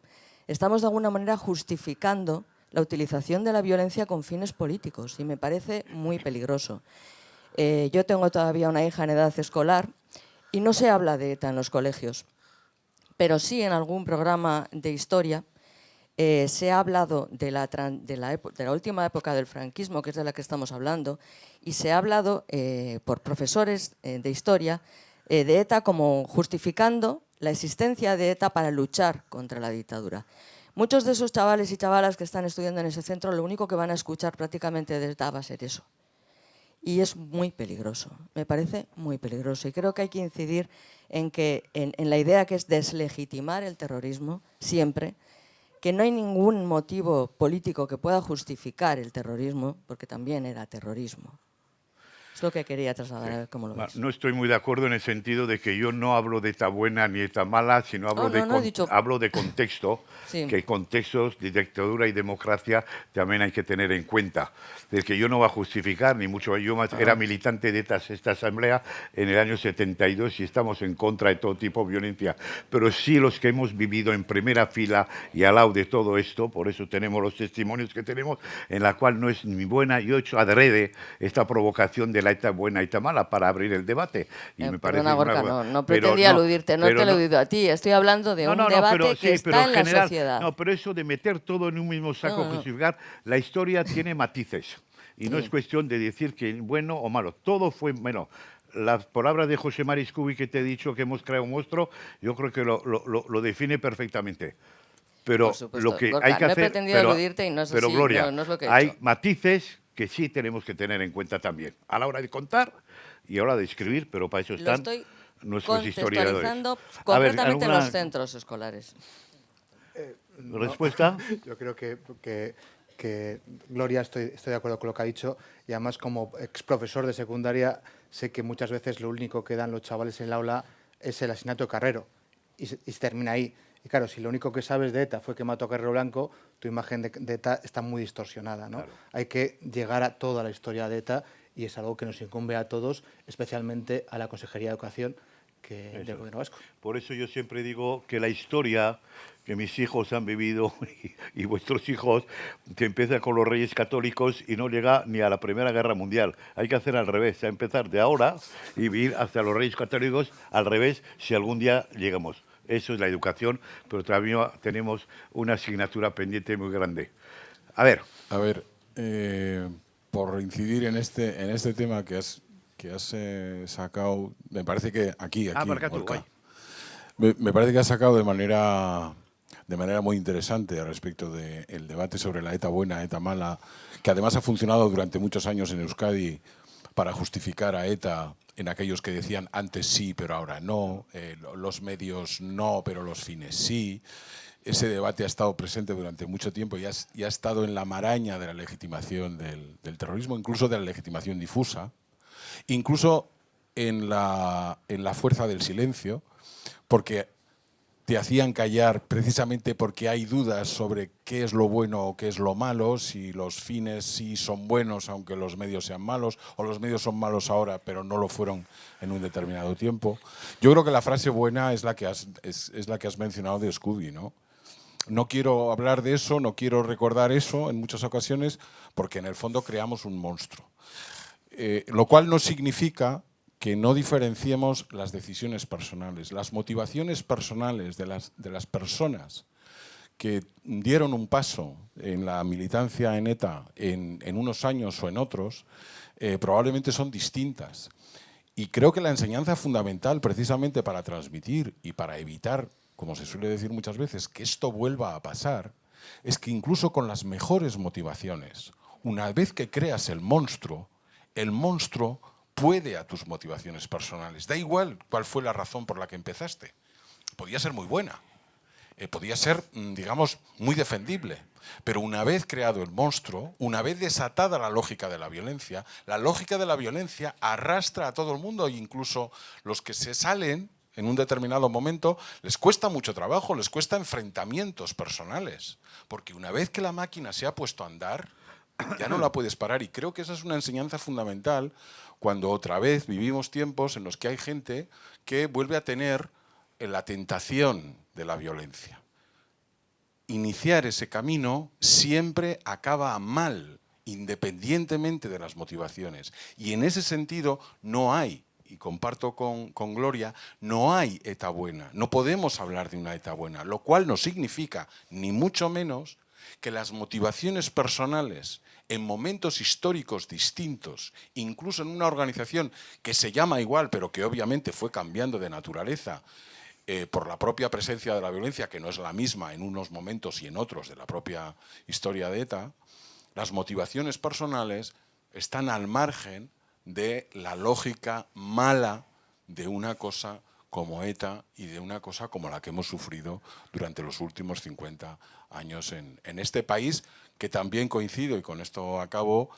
estamos de alguna manera justificando la utilización de la violencia con fines políticos y me parece muy peligroso. Yo tengo todavía una hija en edad escolar y no se habla de ETA en los colegios, pero sí en algún programa de historia se ha hablado de la última época del franquismo, que es de la que estamos hablando, y se ha hablado por profesores de historia de ETA como justificando la existencia de ETA para luchar contra la dictadura. Muchos de esos chavales y chavalas que están estudiando en ese centro, lo único que van a escuchar prácticamente de ETA va a ser eso. Y es muy peligroso, me parece muy peligroso. Y creo que hay que incidir en la idea que es deslegitimar el terrorismo siempre, que no hay ningún motivo político que pueda justificar el terrorismo, porque también era terrorismo. Es lo que quería trasladar, a ver cómo lo ves. No estoy muy de acuerdo en el sentido de que yo no hablo de ETA buena ni ETA mala, sino hablo de contexto, Sí. que contextos de dictadura y democracia también hay que tener en cuenta. Es que yo no voy a justificar, ni mucho, yo era militante de esta asamblea en el año 72 y estamos en contra de todo tipo de violencia, pero sí los que hemos vivido en primera fila y al lado de todo esto, por eso tenemos los testimonios que tenemos, en la cual no es ni buena, yo he hecho adrede esta provocación de la ETA buena y ETA mala para abrir el debate. Y me parece perdona, Gorka, una... no pretendía aludirte, no te he aludido a ti, estoy hablando de un debate que está en la sociedad. No, pero eso de meter todo en un mismo saco, justificar, la historia tiene matices. Y no es cuestión de decir que bueno o malo, todo fue bueno. Las palabras de José Mari Scubi que te he dicho que hemos creado un monstruo, yo creo que lo define perfectamente. Pero lo que Gorka, hay que no he hacer, pretendido aludirte y no es pero así, Gloria, no es lo que he hay hecho. matices que sí tenemos que tener en cuenta también a la hora de contar y a la hora de escribir, pero para eso Lo están estoy nuestros historiadores. contextualizando A ver, concretamente en ¿alguna los centros escolares. respuesta? Yo creo que Gloria, estoy de acuerdo con lo que ha dicho, y además como ex profesor de secundaria sé que muchas veces lo único que dan los chavales en el aula es el asesinato de Carrero y se termina ahí. Y claro, si lo único que sabes de ETA fue que mató a Carrero Blanco, tu imagen de ETA está muy distorsionada, ¿no? Claro. Hay que llegar a toda la historia de ETA y es algo que nos incumbe a todos, especialmente a la Consejería de Educación del Gobierno vasco. Por eso yo siempre digo que la historia que mis hijos han vivido y vuestros hijos, que empieza con los Reyes Católicos y no llega ni a la Primera Guerra Mundial. Hay que hacer al revés, empezar de ahora y ir hacia los Reyes Católicos al revés si algún día llegamos. Eso es la educación, pero todavía tenemos una asignatura pendiente muy grande. A ver, por incidir en este tema que has sacado, me parece que aquí marca tú, Gorka, guay. me parece que has sacado de manera muy interesante respecto del debate sobre la ETA buena, ETA mala, que además ha funcionado durante muchos años en Euskadi para justificar a ETA en aquellos que decían antes sí, pero ahora no, los medios no, pero los fines sí. Ese debate ha estado presente durante mucho tiempo y ha estado en la maraña de la legitimación del terrorismo, incluso de la legitimación difusa, incluso en la fuerza del silencio, porque te hacían callar precisamente porque hay dudas sobre qué es lo bueno o qué es lo malo, si los fines sí son buenos aunque los medios sean malos, o los medios son malos ahora pero no lo fueron en un determinado tiempo. Yo creo que la frase buena es la que has mencionado de Scubi, ¿no? No quiero hablar de eso, no quiero recordar eso en muchas ocasiones porque en el fondo creamos un monstruo. Lo cual no significa que no diferenciemos las decisiones personales, las motivaciones personales de las personas que dieron un paso en la militancia en ETA en unos años o en otros, probablemente son distintas. Y creo que la enseñanza fundamental, precisamente para transmitir y para evitar, como se suele decir muchas veces, que esto vuelva a pasar, es que incluso con las mejores motivaciones, una vez que creas el monstruo puede a tus motivaciones personales. Da igual cuál fue la razón por la que empezaste. Podía ser muy buena, podía ser, digamos, muy defendible. Pero una vez creado el monstruo, una vez desatada la lógica de la violencia arrastra a todo el mundo, e incluso los que se salen en un determinado momento, les cuesta mucho trabajo, les cuesta enfrentamientos personales, porque una vez que la máquina se ha puesto a andar, ya no la puedes parar, y creo que esa es una enseñanza fundamental cuando otra vez vivimos tiempos en los que hay gente que vuelve a tener la tentación de la violencia. Iniciar ese camino siempre acaba mal, independientemente de las motivaciones. Y en ese sentido no hay, y comparto con Gloria, no hay ETA buena. No podemos hablar de una ETA buena, lo cual no significa, ni mucho menos, que las motivaciones personales en momentos históricos distintos, incluso en una organización que se llama igual, pero que obviamente fue cambiando de naturaleza, por la propia presencia de la violencia, que no es la misma en unos momentos y en otros de la propia historia de ETA, las motivaciones personales están al margen de la lógica mala de una cosa como ETA y de una cosa como la que hemos sufrido durante los últimos 50 años en este país, que también coincido, y con esto acabo,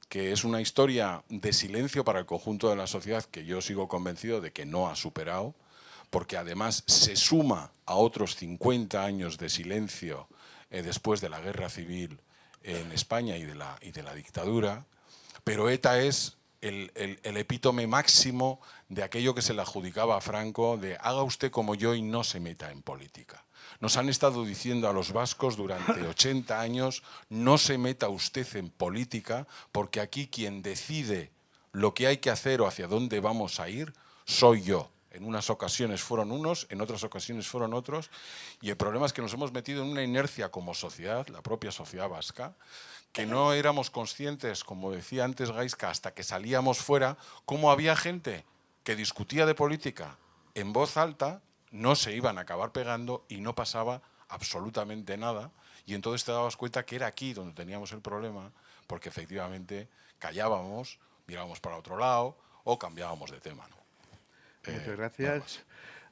que es una historia de silencio para el conjunto de la sociedad que yo sigo convencido de que no ha superado, porque además se suma a otros 50 años de silencio después de la guerra civil en España y de la dictadura, pero ETA es el epítome máximo de aquello que se le adjudicaba a Franco, de haga usted como yo y no se meta en política. Nos han estado diciendo a los vascos durante 80 años, no se meta usted en política, porque aquí quien decide lo que hay que hacer o hacia dónde vamos a ir, soy yo. En unas ocasiones fueron unos, en otras ocasiones fueron otros, y el problema es que nos hemos metido en una inercia como sociedad, la propia sociedad vasca, que no éramos conscientes, como decía antes Gaizka, hasta que salíamos fuera, cómo había gente que discutía de política en voz alta, no se iban a acabar pegando y no pasaba absolutamente nada, y entonces te dabas cuenta que era aquí donde teníamos el problema, porque efectivamente callábamos, mirábamos para otro lado o cambiábamos de tema, ¿no? Muchas gracias.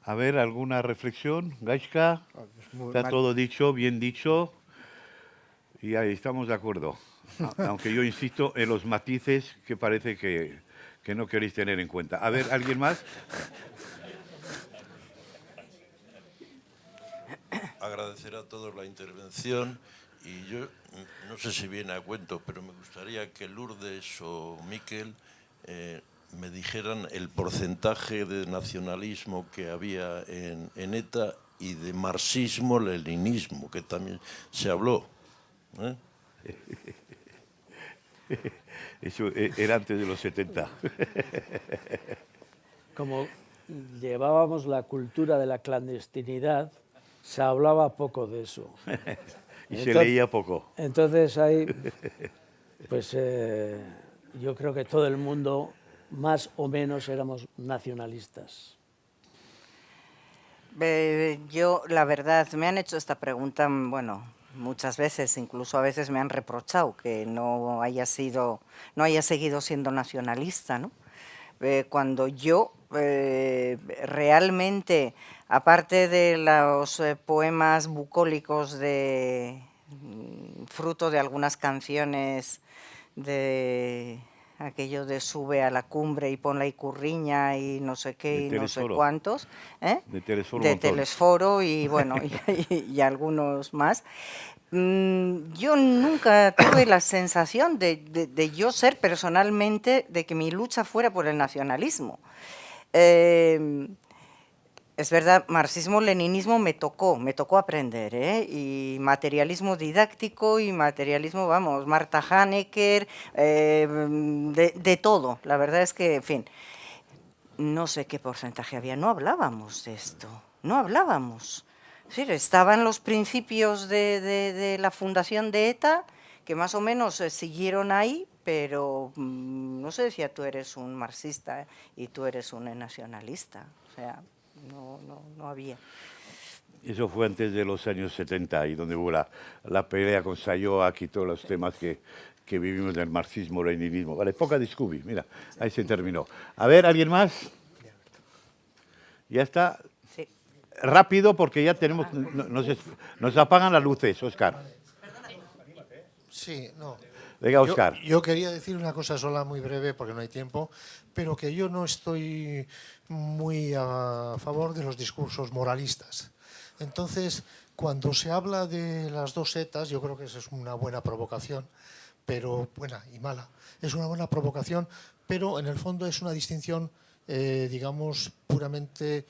A ver, ¿alguna reflexión? Gaizka, está todo dicho, bien dicho, y ahí estamos de acuerdo. Aunque yo insisto en los matices que parece que no queréis tener en cuenta. A ver, ¿alguien más? Agradecer a todos la intervención, y yo no sé si viene a cuento, pero me gustaría que Lourdes o Miquel me dijeran el porcentaje de nacionalismo que había en ETA y de marxismo-leninismo, que también se habló. Eso era antes de los 70. Como llevábamos la cultura de la clandestinidad, se hablaba poco de eso. Y se leía poco. Entonces ahí, pues yo creo que todo el mundo más o menos éramos nacionalistas. Yo, la verdad, me han hecho esta pregunta, bueno, muchas veces, incluso a veces me han reprochado que no haya seguido siendo nacionalista, ¿no? Cuando yo realmente, aparte de los poemas bucólicos fruto de algunas canciones de aquello de sube a la cumbre y pon la icurriña y no sé qué y no sé cuántos, de Telesforo y bueno, y algunos más. Yo nunca tuve la sensación de yo ser personalmente, de que mi lucha fuera por el nacionalismo. Es verdad, marxismo-leninismo me tocó aprender, y materialismo didáctico y materialismo, vamos, Marta Hanecker, de todo. La verdad es que, en fin, no sé qué porcentaje había, no hablábamos de esto, no hablábamos. Sí, estaban los principios de la fundación de ETA, que más o menos siguieron ahí, pero no se decía tú eres un marxista y tú eres un nacionalista, o sea, no había. Eso fue antes de los años 70, y donde hubo la pelea con Sayoc y todos los temas que vivimos del marxismo-leninismo. Vale, poca discubi, mira, ahí se terminó. A ver, ¿alguien más? Ya está. Sí. Rápido, porque ya tenemos, nos apagan las luces, Óscar. Sí, no. Venga, Óscar. Yo quería decir una cosa sola muy breve, porque no hay tiempo, pero que yo no estoy muy a favor de los discursos moralistas. Entonces, cuando se habla de las dos ETAs, yo creo que esa es una buena provocación, pero buena y mala. Es una buena provocación, pero en el fondo es una distinción, digamos, puramente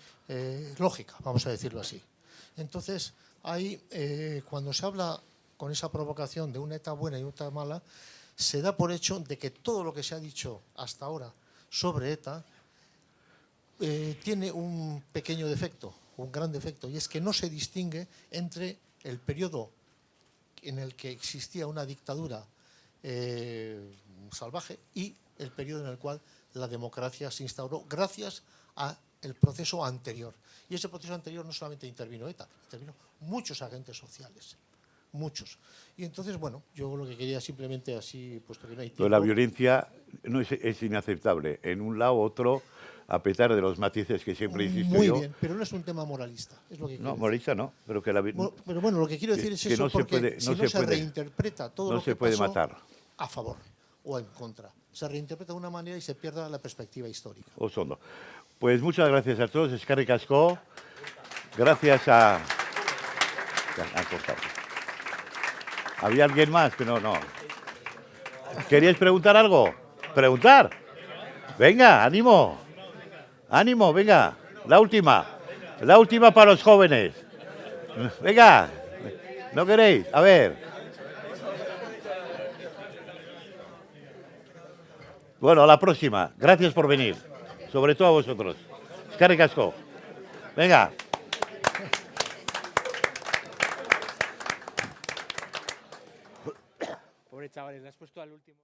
lógica, vamos a decirlo así. Entonces, ahí, cuando se habla con esa provocación de una ETA buena y una ETA mala, se da por hecho de que todo lo que se ha dicho hasta ahora sobre ETA tiene un pequeño defecto, un gran defecto, y es que no se distingue entre el periodo en el que existía una dictadura salvaje y el periodo en el cual la democracia se instauró gracias al proceso anterior. Y ese proceso anterior no solamente intervino ETA, intervino muchos agentes sociales, muchos. Y entonces, bueno, yo lo que quería simplemente así, puesto que no hay tiempo... Pero la violencia no es inaceptable, en un lado u otro, a pesar de los matices que siempre insisto Muy yo. bien, pero no es un tema moralista, es lo que quiero No, decir. moralista no, pero que la Pero bueno, lo que quiero decir es que eso, no se porque puede- si no no se se puede- reinterpreta todo no lo se que puede pasó matar. a favor o en contra. Se reinterpreta de una manera y se pierde la perspectiva histórica. Oso ondo. Pues muchas gracias a todos, eskerrik asko. Gracias a... Ya, han cortado. ¿Había alguien más? Pero no. ¿Queríais preguntar algo? ¿Preguntar? Venga, ánimo. Ánimo, venga. La última. La última para los jóvenes. Venga. ¿No queréis? A ver. Bueno, a la próxima. Gracias por venir. Sobre todo a vosotros. Eskerrik asko. Venga. Pobre chaval, le has puesto al último.